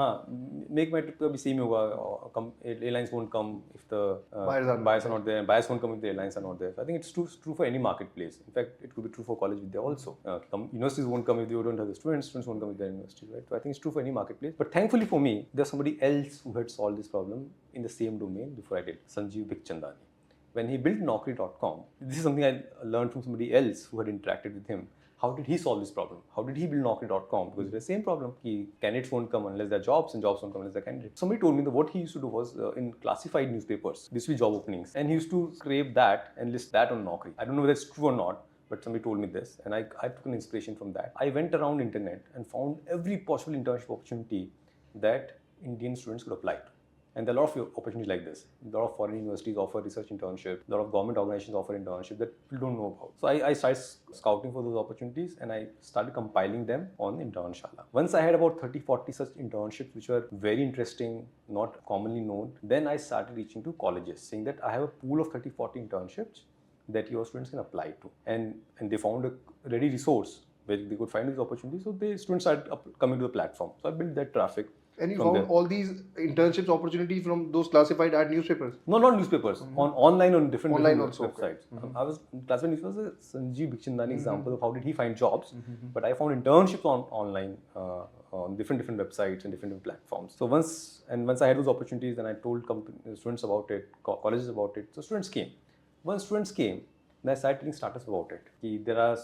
Make my trip to be same hoga. Airlines won't come if the buyers are not there. Buyers won't come if the airlines are not there. So I think it's true for any marketplace. In fact, it could be true for college Vidya also. Universities won't come if they don't have the students. Students won't come if they're universities, right? So I think it's true for any marketplace. But thankfully for me, there's somebody else who had solved this problem in the same domain before I did. Sanjeev Bikchandani. When he built Naukri.com, this is something I learned from somebody else who had interacted with him. How did he solve this problem? How did he build Naukri.com? Because it's the same problem. Candidates won't come unless they're jobs, and jobs won't come unless they're candidates. Somebody told me that what he used to do was in classified newspapers, this will be job openings, and he used to scrape that and list that on Naukri. I don't know whether it's true or not, but somebody told me this, and I took an inspiration from that. I went around internet and found every possible internship opportunity that Indian students could apply to. And there are a lot of opportunities like this. A lot of foreign universities offer research internship. A lot of government organizations offer internship that people don't know about. So I started scouting for those opportunities and I started compiling them on Internshala. Once I had about 30-40 such internships which were very interesting, not commonly known, then I started reaching to colleges saying that I have a pool of 30-40 internships that your students can apply to. And they found a ready resource where they could find these opportunities. So the students started coming to the platform. So I built that traffic. And you from found there. all these internships opportunity from those classified ad newspapers? No, not newspapers. On online on different Online different also, okay. websites. I was classified newspapers as a Sanjeev Bikhchandani example of how did he find jobs, but I found internships on online on different websites and different platforms. So once I had those opportunities, and I told students about it, colleges about it. So students came. Once students came, then I started telling startups about it. There are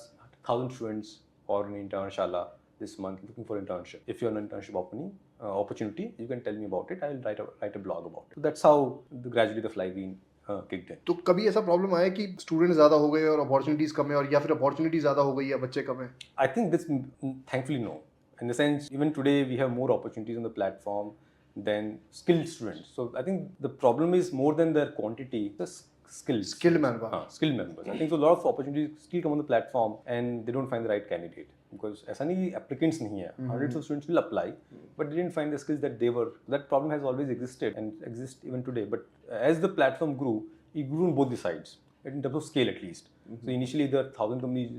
1,000 students for an internshala this month looking for internship. If you're an internship opportunity, you can tell me about it. I'll write a blog about it. So that's how gradually the flywheel kicked in. तो कभी ऐसा problem आया कि student ज़्यादा हो गए और opportunities कम है, और या फिर अपॉर्चुनिटी ज़्यादा हो गई या बच्चे कम हैं? I think this, thankfully, no. In the sense, even today we have more opportunities on the platform than skilled students. So I think the problem is more than their quantity, the skilled manpower. Skilled members. I think so. A lot of opportunities still come on the platform, and they don't find the right candidate. Because ऐसा नहीं applicants नहीं है, hundreds of students will apply, but they didn't find the skills that they were. That problem has always existed and exists even today. But as the platform grew, it grew on both the sides, in terms of scale at least. So initially there were 1,000 companies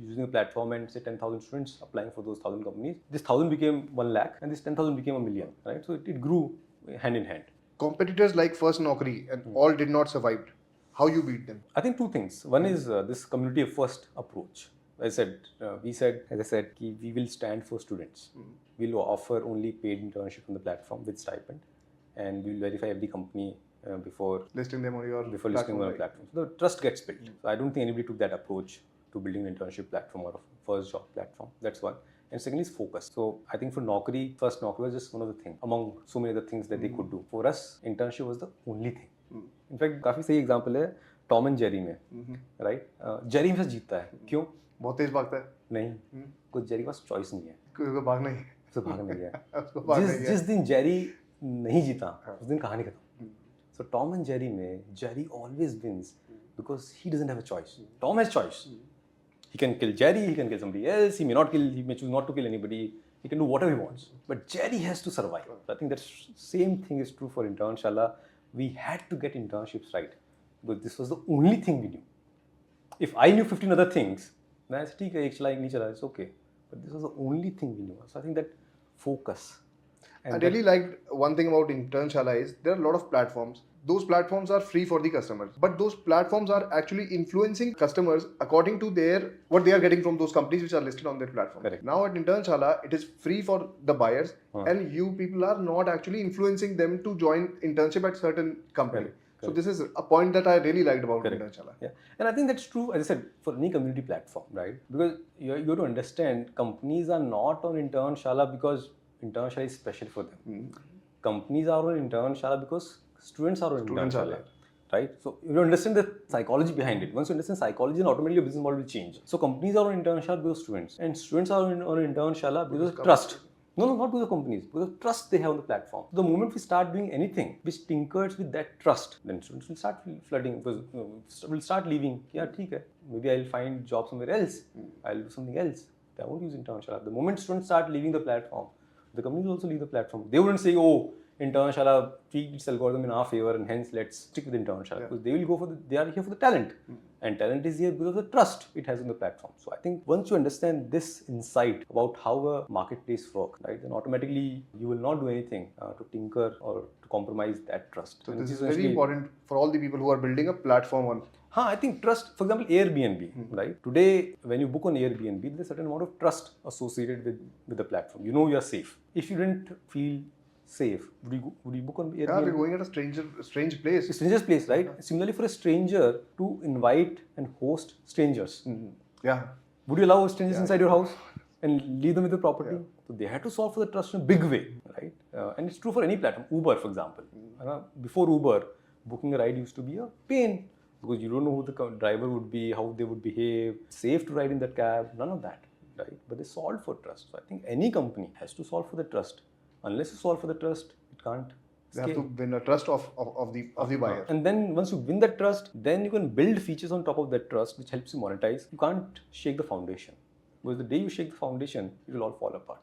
using the platform and say 10,000 students applying for those 1,000 companies. This 1,000 became 1 lakh and this 10,000 became a million, right? So it grew hand in hand. Competitors like First Naukri and all did not survive. How you beat them? I think two things. One is this community of first approach. We said, we will stand for students. We'll offer only paid internship on the platform with stipend, and we'll verify every company before listing them on your listing on the platform. So the trust gets built. So I don't think anybody took that approach to building an internship platform or a first job platform. That's one. And second is focus. So I think for Naukri, First Naukri was just one of the things among so many other things that they could do. For us, internship was the only thing. In fact, काफी सही example है Tom and Jerry में, right? Jerry हमेशा जीतता है, क्यों? बहुत तेज भागता है? नहीं, कुछ जेरी के पास चॉइस नहीं है, क्योंकि भागना ही उसको भागना ही है। जिस दिन जेरी नहीं जीता, उस दिन कहानी खत्म। So Tom and Jerry में Jerry always wins because he doesn't have a choice. Tom has choice. He can kill Jerry, he can kill somebody else, he may choose not to kill anybody, he can do whatever he wants. But Jerry has to survive. So I think that same thing is true for Internshala. We had to get internships right because this was the only thing we knew. If I knew 15 other things, then I said, ठीक है, एक चला एक नहीं चला, it's okay. But this was the only thing we knew. So I think that focus. I really liked one thing about Internshala is there are a lot of platforms. Those platforms are free for the customers, but those platforms are actually influencing customers according to what they are getting from those companies which are listed on their platform. Correct. Now at Internshala, it is free for the buyers, and you people are not actually influencing them to join internship at certain company. Correct. So this is a point that I really liked about Correct. Internshala. Yeah, and I think that's true, as I said, for any community platform, right? Because you have to understand, companies are not on Internshala because Internshala is special for them. Companies are on Internshala because students are on Internshala, right? So you understand the psychology behind it. Once you understand psychology, then automatically your business model will change. So companies are on Internshala because of students, and students are on Internshala because of trust. No, not because of companies, because of trust they have on the platform. So the moment we start doing anything which tinkers with that trust, then students will start flooding, because will start leaving. Yeah, ठीक है. Maybe I'll find job somewhere else. I'll do something else. I won't use Internshala. The moment students start leaving the platform, the companies will also leave the platform. They wouldn't say, oh, Internshala tweaked its algorithm in our favor and hence let's stick with Internshala. Because they will go they are here for the talent. And talent is here because of the trust it has on the platform. So I think once you understand this insight about how a marketplace works, right, then automatically you will not do anything to tinker or to compromise that trust. So this is very important for all the people who are building a platform on. I think trust, for example, Airbnb, right? Today, when you book on Airbnb, there's a certain amount of trust associated with the platform. You know you are safe. If you didn't feel safe, would you book on Airbnb? Yeah, we're going at a strange place. A stranger's place, right? Similarly, for a stranger to invite and host strangers. Yeah. Would you allow strangers inside your house and leave them with the property? So they had to solve for the trust in a big way, right? And it's true for any platform. Uber, for example. Before Uber, booking a ride used to be a pain because you don't know who the driver would be, how they would behave, safe to ride in that cab, none of that, right? But they solved for trust. So I think any company has to solve for the trust. Unless you solve for the trust, it can't scale. They have to win the trust of the buyer. And then once you win that trust, then you can build features on top of that trust which helps you monetize. You can't shake the foundation. Because the day you shake the foundation, it will all fall apart.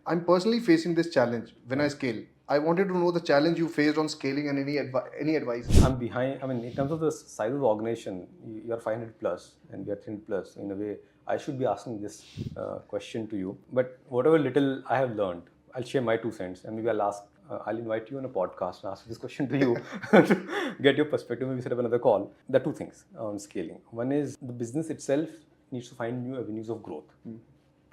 I'm personally facing this challenge when I scale. I wanted to know the challenge you faced on scaling and any advice. I'm behind, in terms of the size of the organization, you are 500 plus and we are 300 plus. In a way, I should be asking this question to you. But whatever little I have learned, I'll share my 2 cents, and maybe I'll invite you on a podcast and ask this question to you to get your perspective. Maybe set up another call. There are 2 things on scaling. One is the business itself needs to find new avenues of growth,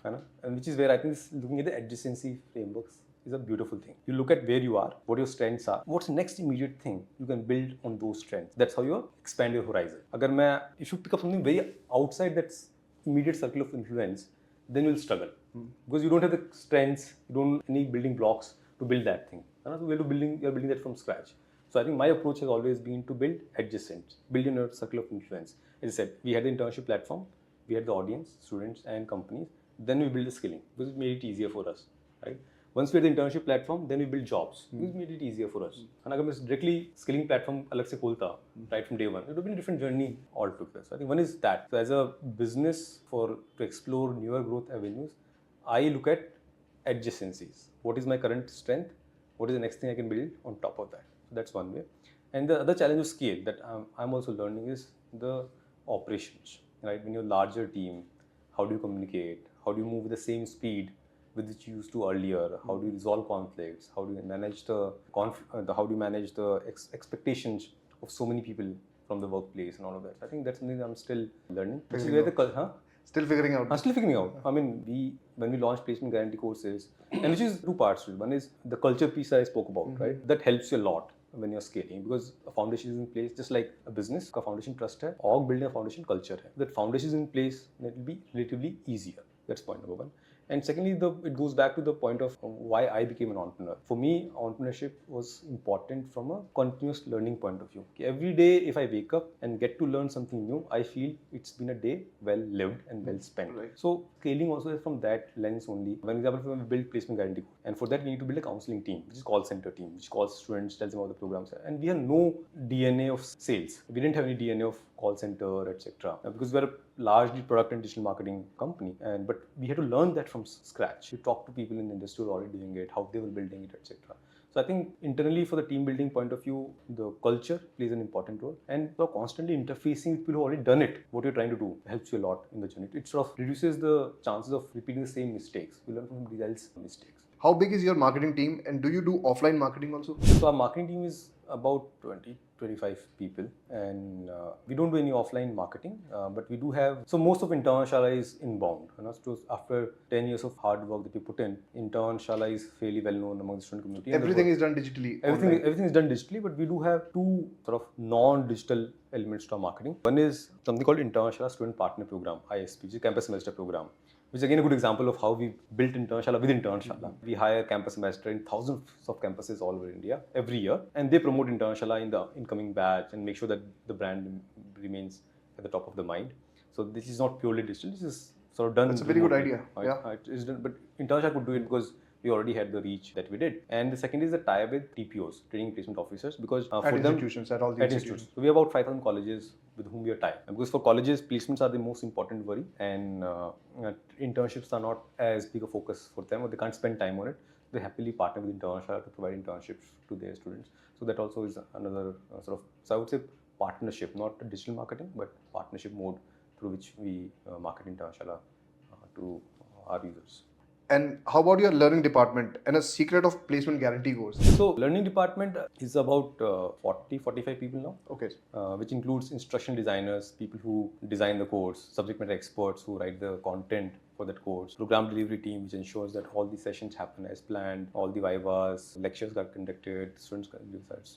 and which is where I think looking at the adjacency frameworks is a beautiful thing. You look at where you are, what your strengths are, what's the next immediate thing you can build on those strengths. That's how you expand your horizon. If you pick up something very outside that immediate circle of influence, then you'll struggle because you don't have the strengths, you don't have any building blocks to build that thing. So you're building that from scratch. So I think my approach has always been to build adjacent, build in a circle of influence. As I said, we had the internship platform, we had the audience, students and companies. Then we build the skilling because it made it easier for us, right? Once we had the internship platform, then we build jobs. Because it made it easier for us. And if I directly skilling platform alag se kolta, right from day one, it would have been a different journey altogether. So I think one is that. So as a business to explore newer growth avenues, I look at adjacencies. What is my current strength? What is the next thing I can build on top of that? So that's one way. And the other challenge of scale that I'm also learning is the operations, right? When you're a larger team, how do you communicate? How do you move with the same speed with which you used to earlier? How do you resolve conflicts? How do you manage the expectations of so many people from the workplace and all of that? I think that's something that I'm still learning. Still figuring out. I'm still figuring out. I mean, when we launched placement guarantee courses, and which is 2 parts to it. One is the culture piece I spoke about, right? That helps you a lot when you're scaling because a foundation is in place, just like a business, a foundation trust hai, org building a foundation culture hai. That foundation is in place, and it will be relatively easier. That's point number one. And secondly, it goes back to the point of why I became an entrepreneur. For me, entrepreneurship was important from a continuous learning point of view. Every day, if I wake up and get to learn something new, I feel it's been a day well lived and well spent. Right. So scaling also is from that lens only. For example, when we build placement guarantee, and for that we need to build a counseling team, which is call center team, which calls students, tells them about the programs. And we have no DNA of sales. We didn't have any DNA of call center, etc. Because we're a largely product and digital marketing company, but we had to learn that from scratch. You talk to people in the industry who are already doing it, how they were building it, etc. So I think internally, for the team building point of view, the culture plays an important role, and so constantly interfacing with people who already done it, what you're trying to do, helps you a lot in the journey. It sort of reduces the chances of repeating the same mistakes. You learn from somebody else's mistakes. How big is your marketing team, and do you do offline marketing also? So our marketing team is about 20-25 people, and we don't do any offline marketing, but we do have. So most of Internshala is inbound. So after 10 years of hard work that we put in, Internshala is fairly well known among the student community. Everything is done digitally. Everything is done digitally, but we do have 2 sort of non-digital elements to our marketing. One is something called Internshala Student Partner Program, ISP, which is Campus Semester Program, which is again a good example of how we built Internshala with Internshala. We hire campus semester in thousands of campuses all over India every year, and they promote Internshala in the incoming batch and make sure that the brand remains at the top of the mind. So this is not purely digital. This is sort of done. That's a very good idea. It is done, but Internshala could do it because we already had the reach that we did. And the second is the tie-up with TPOs, training placement officers, because at institutions, at all the institutions. So we have about 5,000 colleges with whom we are tied. And because for colleges, placements are the most important worry, and internships are not as big a focus for them, or they can't spend time on it. They happily partner with Internshala to provide internships to their students. So that also is another sort of, so I would say partnership, not digital marketing, but partnership mode through which we market Internshala to our users. And how about your learning department and a secret of placement guarantee course? So learning department is about 40-45 people now. Okay. Which includes instruction designers, people who design the course, subject matter experts who write the content for that course, program delivery team which ensures that all the sessions happen as planned, all the vivas, lectures got conducted, students got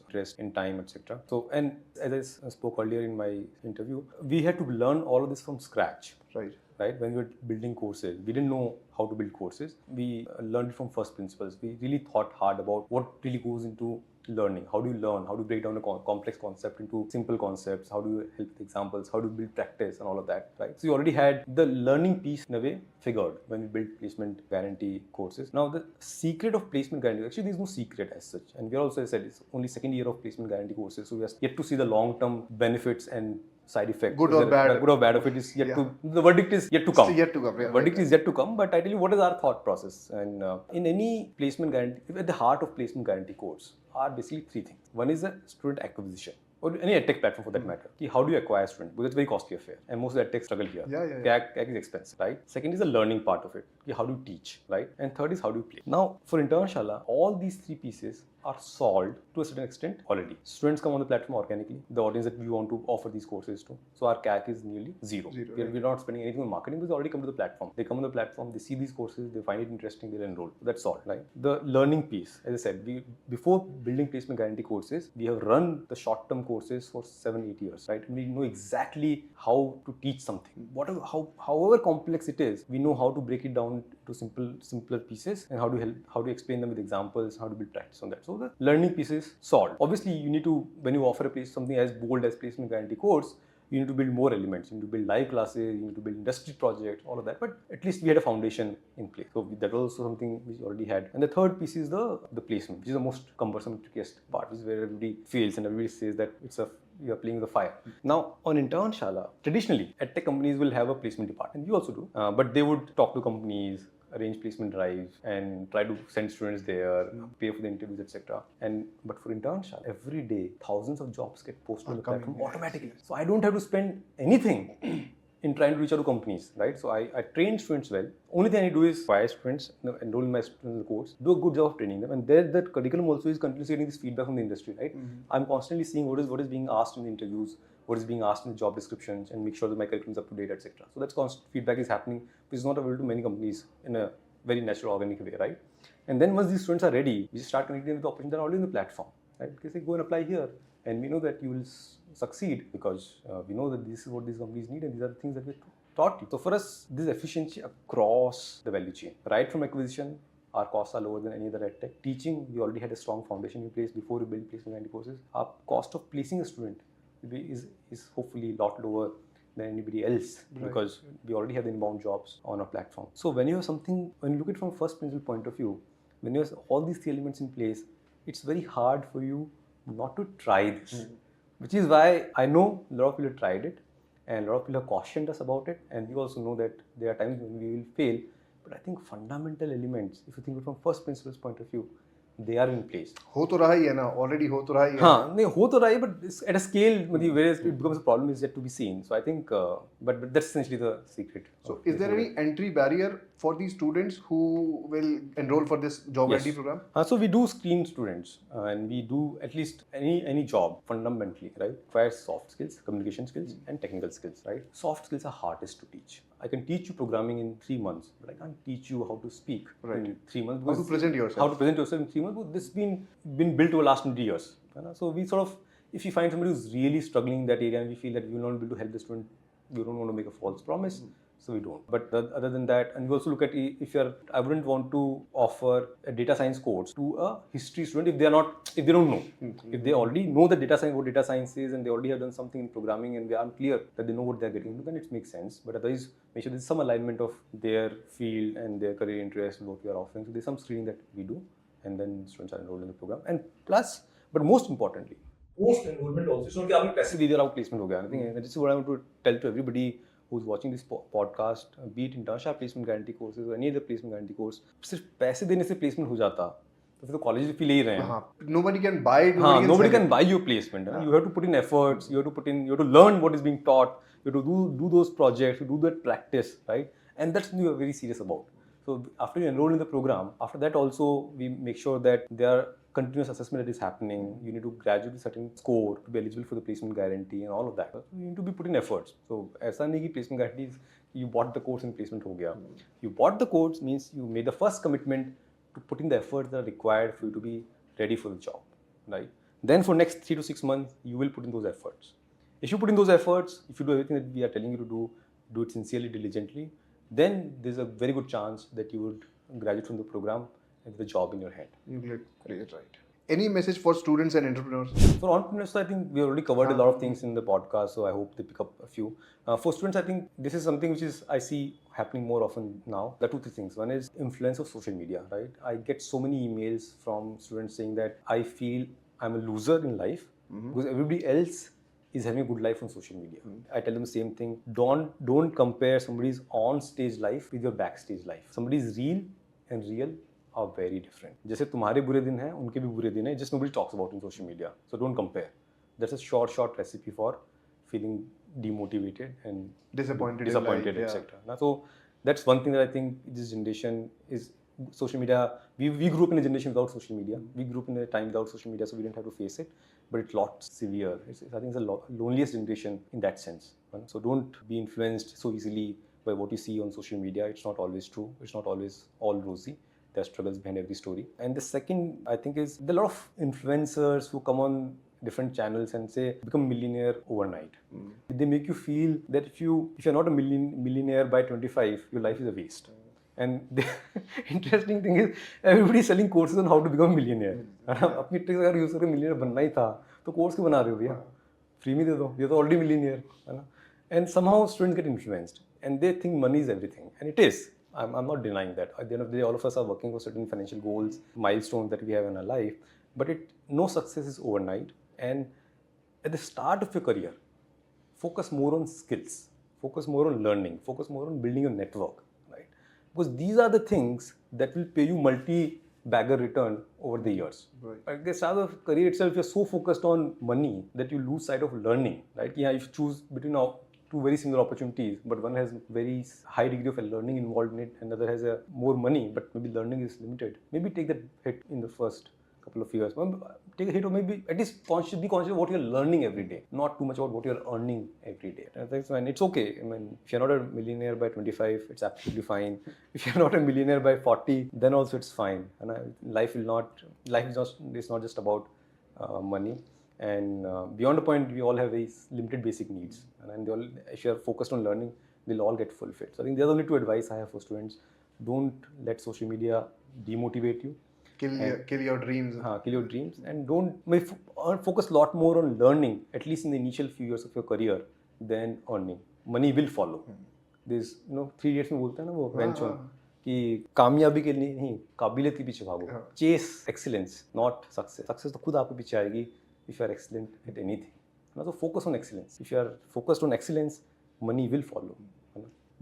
dressed in time, etc. So, and as I spoke earlier in my interview, we had to learn all of this from scratch. Right? When we were building courses, we didn't know how to build courses. We learned it from first principles. We really thought hard about what really goes into learning. How do you learn? How do you break down a complex concept into simple concepts? How do you help with examples? How do you build practice and all of that, right? So you already had the learning piece in a way figured when we built placement guarantee courses. Now the secret of placement guarantee, actually there's no secret as such. And we also said it's only second year of placement guarantee courses. So we are yet to see the long-term benefits and side effects. Good or bad of it is yet to, the verdict is yet to come. Verdict is yet to come, but I tell you what is our thought process. And in any placement guarantee, at the heart of placement guarantee course are basically 3 things. One is the student acquisition. or any edtech platform for that matter, how do you acquire students? Because it's very costly affair, and most of the edtech struggle here. CAC is expensive, right? Second is the learning part of it. How do you teach, right? And third is how do you play. Now, for Internshala, all these three pieces are solved to a certain extent already. Students come on the platform organically, the audience that we want to offer these courses to. So our CAC is nearly zero. We're not spending anything on marketing because they already come to the platform. They come on the platform, they see these courses, they find it interesting, they'll enroll. That's all, right? The learning piece, as I said, before building placement guarantee courses, we have run the short-term courses for 7-8 years, right? We know exactly how to teach something. However complex it is, we know how to break it down to simpler pieces and how to explain them with examples, how to build practice on that. So the learning piece is solved. Obviously, you need to, when you offer something as bold as placement guarantee course, you need to build more elements. You need to build live classes, you need to build industry projects, all of that. But at least we had a foundation in place. So that was also something which we already had. And the third piece is the placement, which is the most cumbersome, trickiest part, which is where everybody fails and everybody says that you're playing with the fire. Now, on Internshala, traditionally, edtech companies will have a placement department. We also do. But they would talk to companies, arrange placement drives, and try to send students there, pay for the interviews, etc. But for Internshala, every day, thousands of jobs get posted on the platform automatically. So I don't have to spend anything in trying to reach out to companies, right? So I train students well. Only thing I do is fire students, enroll my students in the course, do a good job of training them, and that curriculum also is continuously getting this feedback from the industry, right? I'm constantly seeing what is being asked in the interviews, what is being asked in the job descriptions, and make sure that my curriculum is up to date, etc. So that's constant feedback is happening, which is not available to many companies in a very natural, organic way, right? And then once these students are ready, we start connecting them with the opportunities that are already in the platform, right? Because they go and apply here, and we know that you will succeed because we know that this is what these companies need, and these are the things that we taught you. So for us, this efficiency across the value chain, right from acquisition, our costs are lower than any other edtech. Teaching, we already had a strong foundation in place before we built placement guarantee courses. Our cost of placing a student is hopefully a lot lower than anybody else because we already have the inbound jobs on our platform. So when you have something, when you look at it from a first principle point of view, when you have all these three elements in place, it's very hard for you not to try this. Which is why I know a lot of people have tried it and a lot of people have cautioned us about it, and we also know that there are times when we will fail. But I think fundamental elements, if you think from first principles point of view, they are in place. हो तो रहा ही है ना, already हो तो रहा ही है. हाँ, नहीं हो तो रहा है, but at a scale, whereas it becomes a problem is yet to be seen. So I think, but that's essentially the secret. So is there any entry barrier for these students who will enroll for this job guarantee program? So we do screen students, and we do at least any job fundamentally, right? Requires soft skills, communication skills, and technical skills, right? Soft skills are hardest to teach. I can teach you programming in 3 months, but I can't teach you how to speak in 3 months. How to present yourself. How to present yourself in 3 months. This has been built over the last 20 years. So we sort of, if you find somebody who's really struggling in that area and we feel that we will not be able to help the student, we don't want to make a false promise. So we don't. But other than that, and we also look at I wouldn't want to offer a data science course to a history student if they don't know. If they already know what data science is, and they already have done something in programming and they aren't clear that they know what they're getting into, then it makes sense. But otherwise, make sure there's some alignment of their field and their career interest and what we are offering. So there's some screening that we do, and then students are enrolled in the program. And plus, but most importantly, post-enrollment also. It's not that आपने पैसे दे दिया और आपको placement हो गया. I think this is what I want to tell to everybody who's watching this podcast, be it Internshala placement guarantee courses or any other placement guarantee course, सिर्फ पैसे देने से placement हो जाता, तो फिर तो कॉलेज भी ले ही रहे हैं. Nobody can buy it. Nobody can buy your placement. You have to put in efforts. You have to learn what is being taught. You have to do those projects. You do that practice, right? And that's something we are very serious about. So after you enroll in the program, after that also we make sure that there are continuous assessment that is happening. You need to graduate a certain score to be eligible for the placement guarantee and all of that. So you need to be put in efforts. So ऐसा नहीं कि placement guarantee is you bought the course and placement हो गया. You bought the course means you made the first commitment to put in the efforts that are required for you to be ready for the job, right? Then for next 3 to 6 months, you will put in those efforts. If you put in those efforts, if you do everything that we are telling you to do it sincerely, diligently, then there's a very good chance that you would graduate from the program with a job in your hand. You get right. Any message for students and entrepreneurs? For entrepreneurs, I think we already covered a lot of things in the podcast, so I hope they pick up a few. For students, I think this is something which is I see happening more often now. There are 2-3 things. One is influence of social media, right? I get so many emails from students saying that I feel I'm a loser in life because everybody else is having a good life on social media. I tell them the same thing. Don't compare somebody's on-stage life with your backstage life. Somebody's real are very different. जैसे तुम्हारे बुरे दिन हैं, उनके भी बुरे दिन हैं. Just nobody talks about in social media. So don't compare. That's a short recipe for feeling demotivated and Disappointed in disappointed, life, yeah. etc. Now, so that's one thing that I think this generation is social media. We grew up in a generation without social media. We grew up in a time without social media, so we didn't have to face it. But it's a lot severe. I think it's the loneliest generation in that sense. Right? So don't be influenced so easily by what you see on social media. It's not always true. It's not always all rosy. There are struggles behind every story. And the second, I think, is there are a lot of influencers who come on different channels and say become millionaire overnight. They make you feel that if you're not a millionaire by 25, your life is a waste. And the interesting thing is everybody is selling courses on how to become a millionaire. अपनी tricks अगर use करके millionaire बनना ही था तो course क्यों बना रहे हो भैया? फ्री में दे दो, ये तो ऑलरेडी मिलियनियर है ना. And somehow students get influenced and they think money is everything, and it is. I'm not denying that. At the end of the day, all of us are working for certain financial goals, milestones that we have in our life, but no success is overnight. And at the start of your career, focus more on skills, focus more on learning, focus more on building a network, right? Because these are the things that will pay you multi-bagger return over the years. Right. At the start of career itself, you're so focused on money that you lose sight of learning, right? Yeah, if you choose between two very similar opportunities, but one has very high degree of learning involved in it, and another has more money, but maybe learning is limited. Maybe take that hit in the first couple of years. Take a hit, or maybe at least be conscious of what you're learning every day, not too much about what you're earning every day. And that's fine. It's okay. I mean, if you're not a millionaire by 25, it's absolutely fine. If you're not a millionaire by 40, then also it's fine. And life is not just about money. And beyond a point, we all have very limited basic needs. And if you're focused on learning, they'll all get fulfilled. So I think there's only two advice I have for students. Don't let social media demotivate you. Kill your dreams. Kill your dreams, and don't focus a lot more on learning, at least in the initial few years of your career, than earning. Money will follow. There's 3 years में बोलते हैं ना वो venture कि कामयाबी के लिए नहीं, काबिलियत के पीछे भागो. Chase excellence, not success. Success तो खुद आपके पीछे आएगी if you are excellent at anything. So focus on excellence. If you are focused on excellence, money will follow.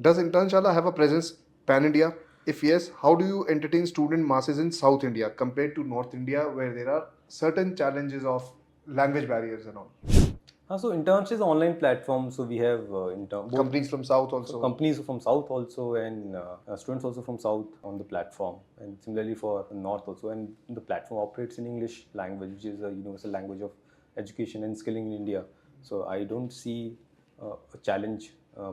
Does Internshala have a presence pan-India? If yes, how do you entertain student masses in South India compared to North India, where there are certain challenges of language barriers and all? So Internshala is an online platform. So we have companies from South also. Companies from South also, and students also from South on the platform, and similarly for North also. And the platform operates in English language, which is a universal language of education and skilling in India. So I don't see a challenge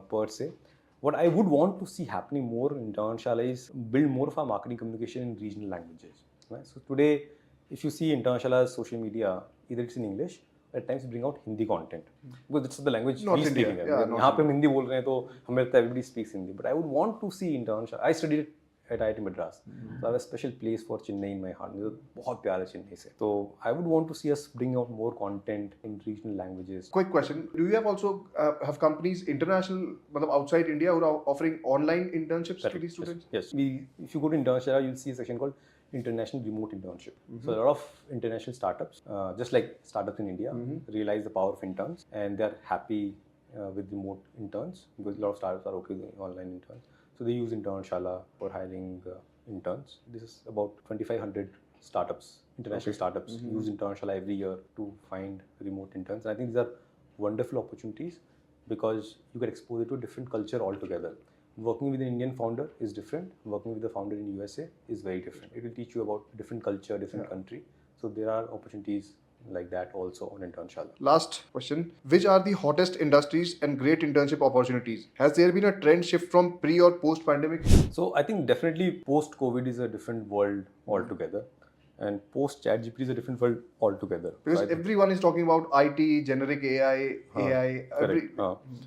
per se. What I would want to see happening more in Internshala is build more of our marketing communication in regional languages. Right? So today, if you see Internshala's social media, either it's in English, at times we bring out Hindi content. Because that's the language we speak in. यहाँ पे हम हिंदी बोल रहे हैं तो हमें लगता है everybody speaks Hindi. But I would want to see Internshala. I studied it at IIT Madras. So I have a special place for Chennai in my heart. मुझे बहुत प्यार है चेन्नई से. So I would want to see us bring out more content in regional languages. Quick question: do you have also have companies international, outside India, who are offering online internships to these students? Yes. If you go to Internshala, you'll see a section called International Remote Internship. So a lot of international startups, just like startups in India, realize the power of interns, and they're happy with remote interns because a lot of startups are okay with online interns. So they use Internshala for hiring interns. This is about 2,500 startups, international startups use Internshala every year to find remote interns. And I think these are wonderful opportunities because you get exposed to a different culture altogether. Working with an Indian founder is different. Working with the founder in USA is very different. It will teach you about different culture, different country. So there are opportunities like that also on Internshala. Last question: which are the hottest industries and great internship opportunities? Has there been a trend shift from pre or post pandemic? So I think definitely post COVID is a different world altogether. And post ChatGPT is a different world altogether. Because so everyone is talking about IT, generic AI.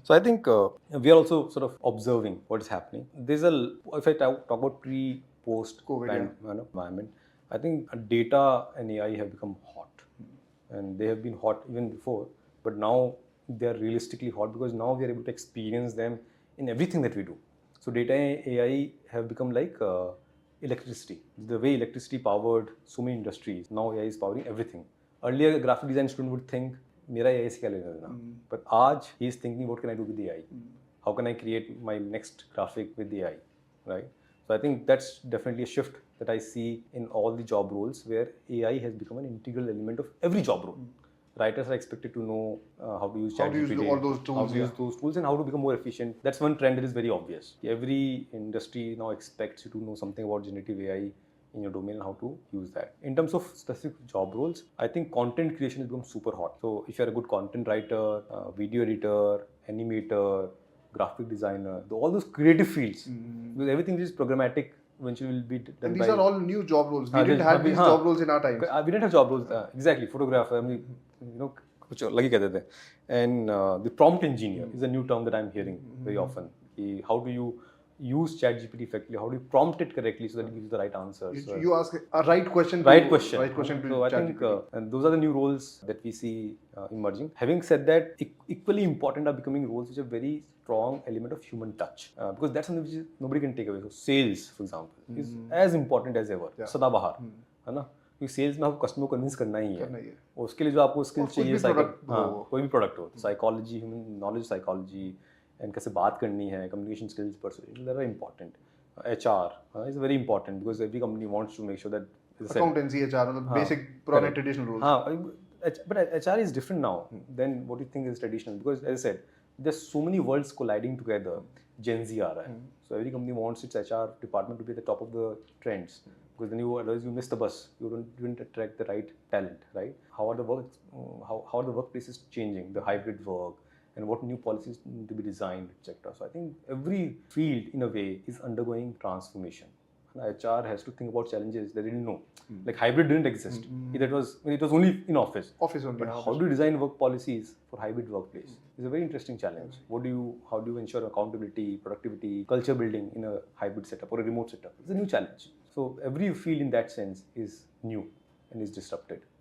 So I think we are also sort of observing what is happening. If I talk about pre-post COVID environment, I think data and AI have become hot, and they have been hot even before. But now they are realistically hot because now we are able to experience them in everything that we do. So data and AI have become like electricity. The way electricity powered so many industries, now AI is powering everything. Earlier, a graphic design student would think, "Mera AI se kya lena dena?" But aaj he is thinking, "What can I do with the AI? How can I create my next graphic with the AI?" Right? So I think that's definitely a shift that I see in all the job roles where AI has become an integral element of every job role. Writers are expected to know how to use How to use ChatGPT, all those how tools, to use yeah. those tools, and how to become more efficient. That's one trend that is very obvious. Every industry now expects you to know something about generative AI in your domain and how to use that. In terms of specific job roles, I think content creation has become super hot. So if you're a good content writer, video editor, animator, graphic designer, all those creative fields, because everything which is programmatic eventually will be done And by. these are all new job roles. We हाँ, didn't just- have अभी- these हाँ, job roles in our times. we didn't have job roles. Exactly, photographer. I mean, कुछ अलग ही कहते थे. And the prompt engineer is a new term that I'm hearing very often. How do you use ChatGPT effectively? How do you prompt it correctly so that it gives you the right answers? You ask a right question. Right question. Right question to So I think ChatGPT. and those are the new roles that we see emerging. Having said that, equally important are becoming roles which have very strong element of human touch, because that's something which nobody can take away. So sales, for example, is as important as ever. सदाबहार, है ना? क्योंकि sales में आपको customer को convince करना ही है. और उसके लिए जो आपको स्किल्स कुछ भी चाहिए, product हाँ, हो. कोई भी प्रोडक्ट हो, psychology, human knowledge, psychology, and कैसे बात करनी है, communication skills, persuasion, that are important. HR is very important because every company wants to make sure that Accountancy, HR, मतलब basic, probably traditional roles. but HR is different now than what you think is traditional, because as I said, there's so many worlds colliding together. GenZ aa raha hai. So every company wants its HR department to be at the top of the trends, because then otherwise you miss the bus. You don't attract the right talent, right? How are the workplaces changing, the hybrid work, and what new policies need to be designed, etc. So I think every field in a way is undergoing transformation. And HR has to think about challenges they didn't know. Like hybrid didn't exist. It was only in office. Office only. But how do you design work policies for hybrid workplace? It's a very interesting challenge. How do you ensure accountability, productivity, culture building in a hybrid setup or a remote setup? It's a new challenge. So every field in that sense is new and is disrupted.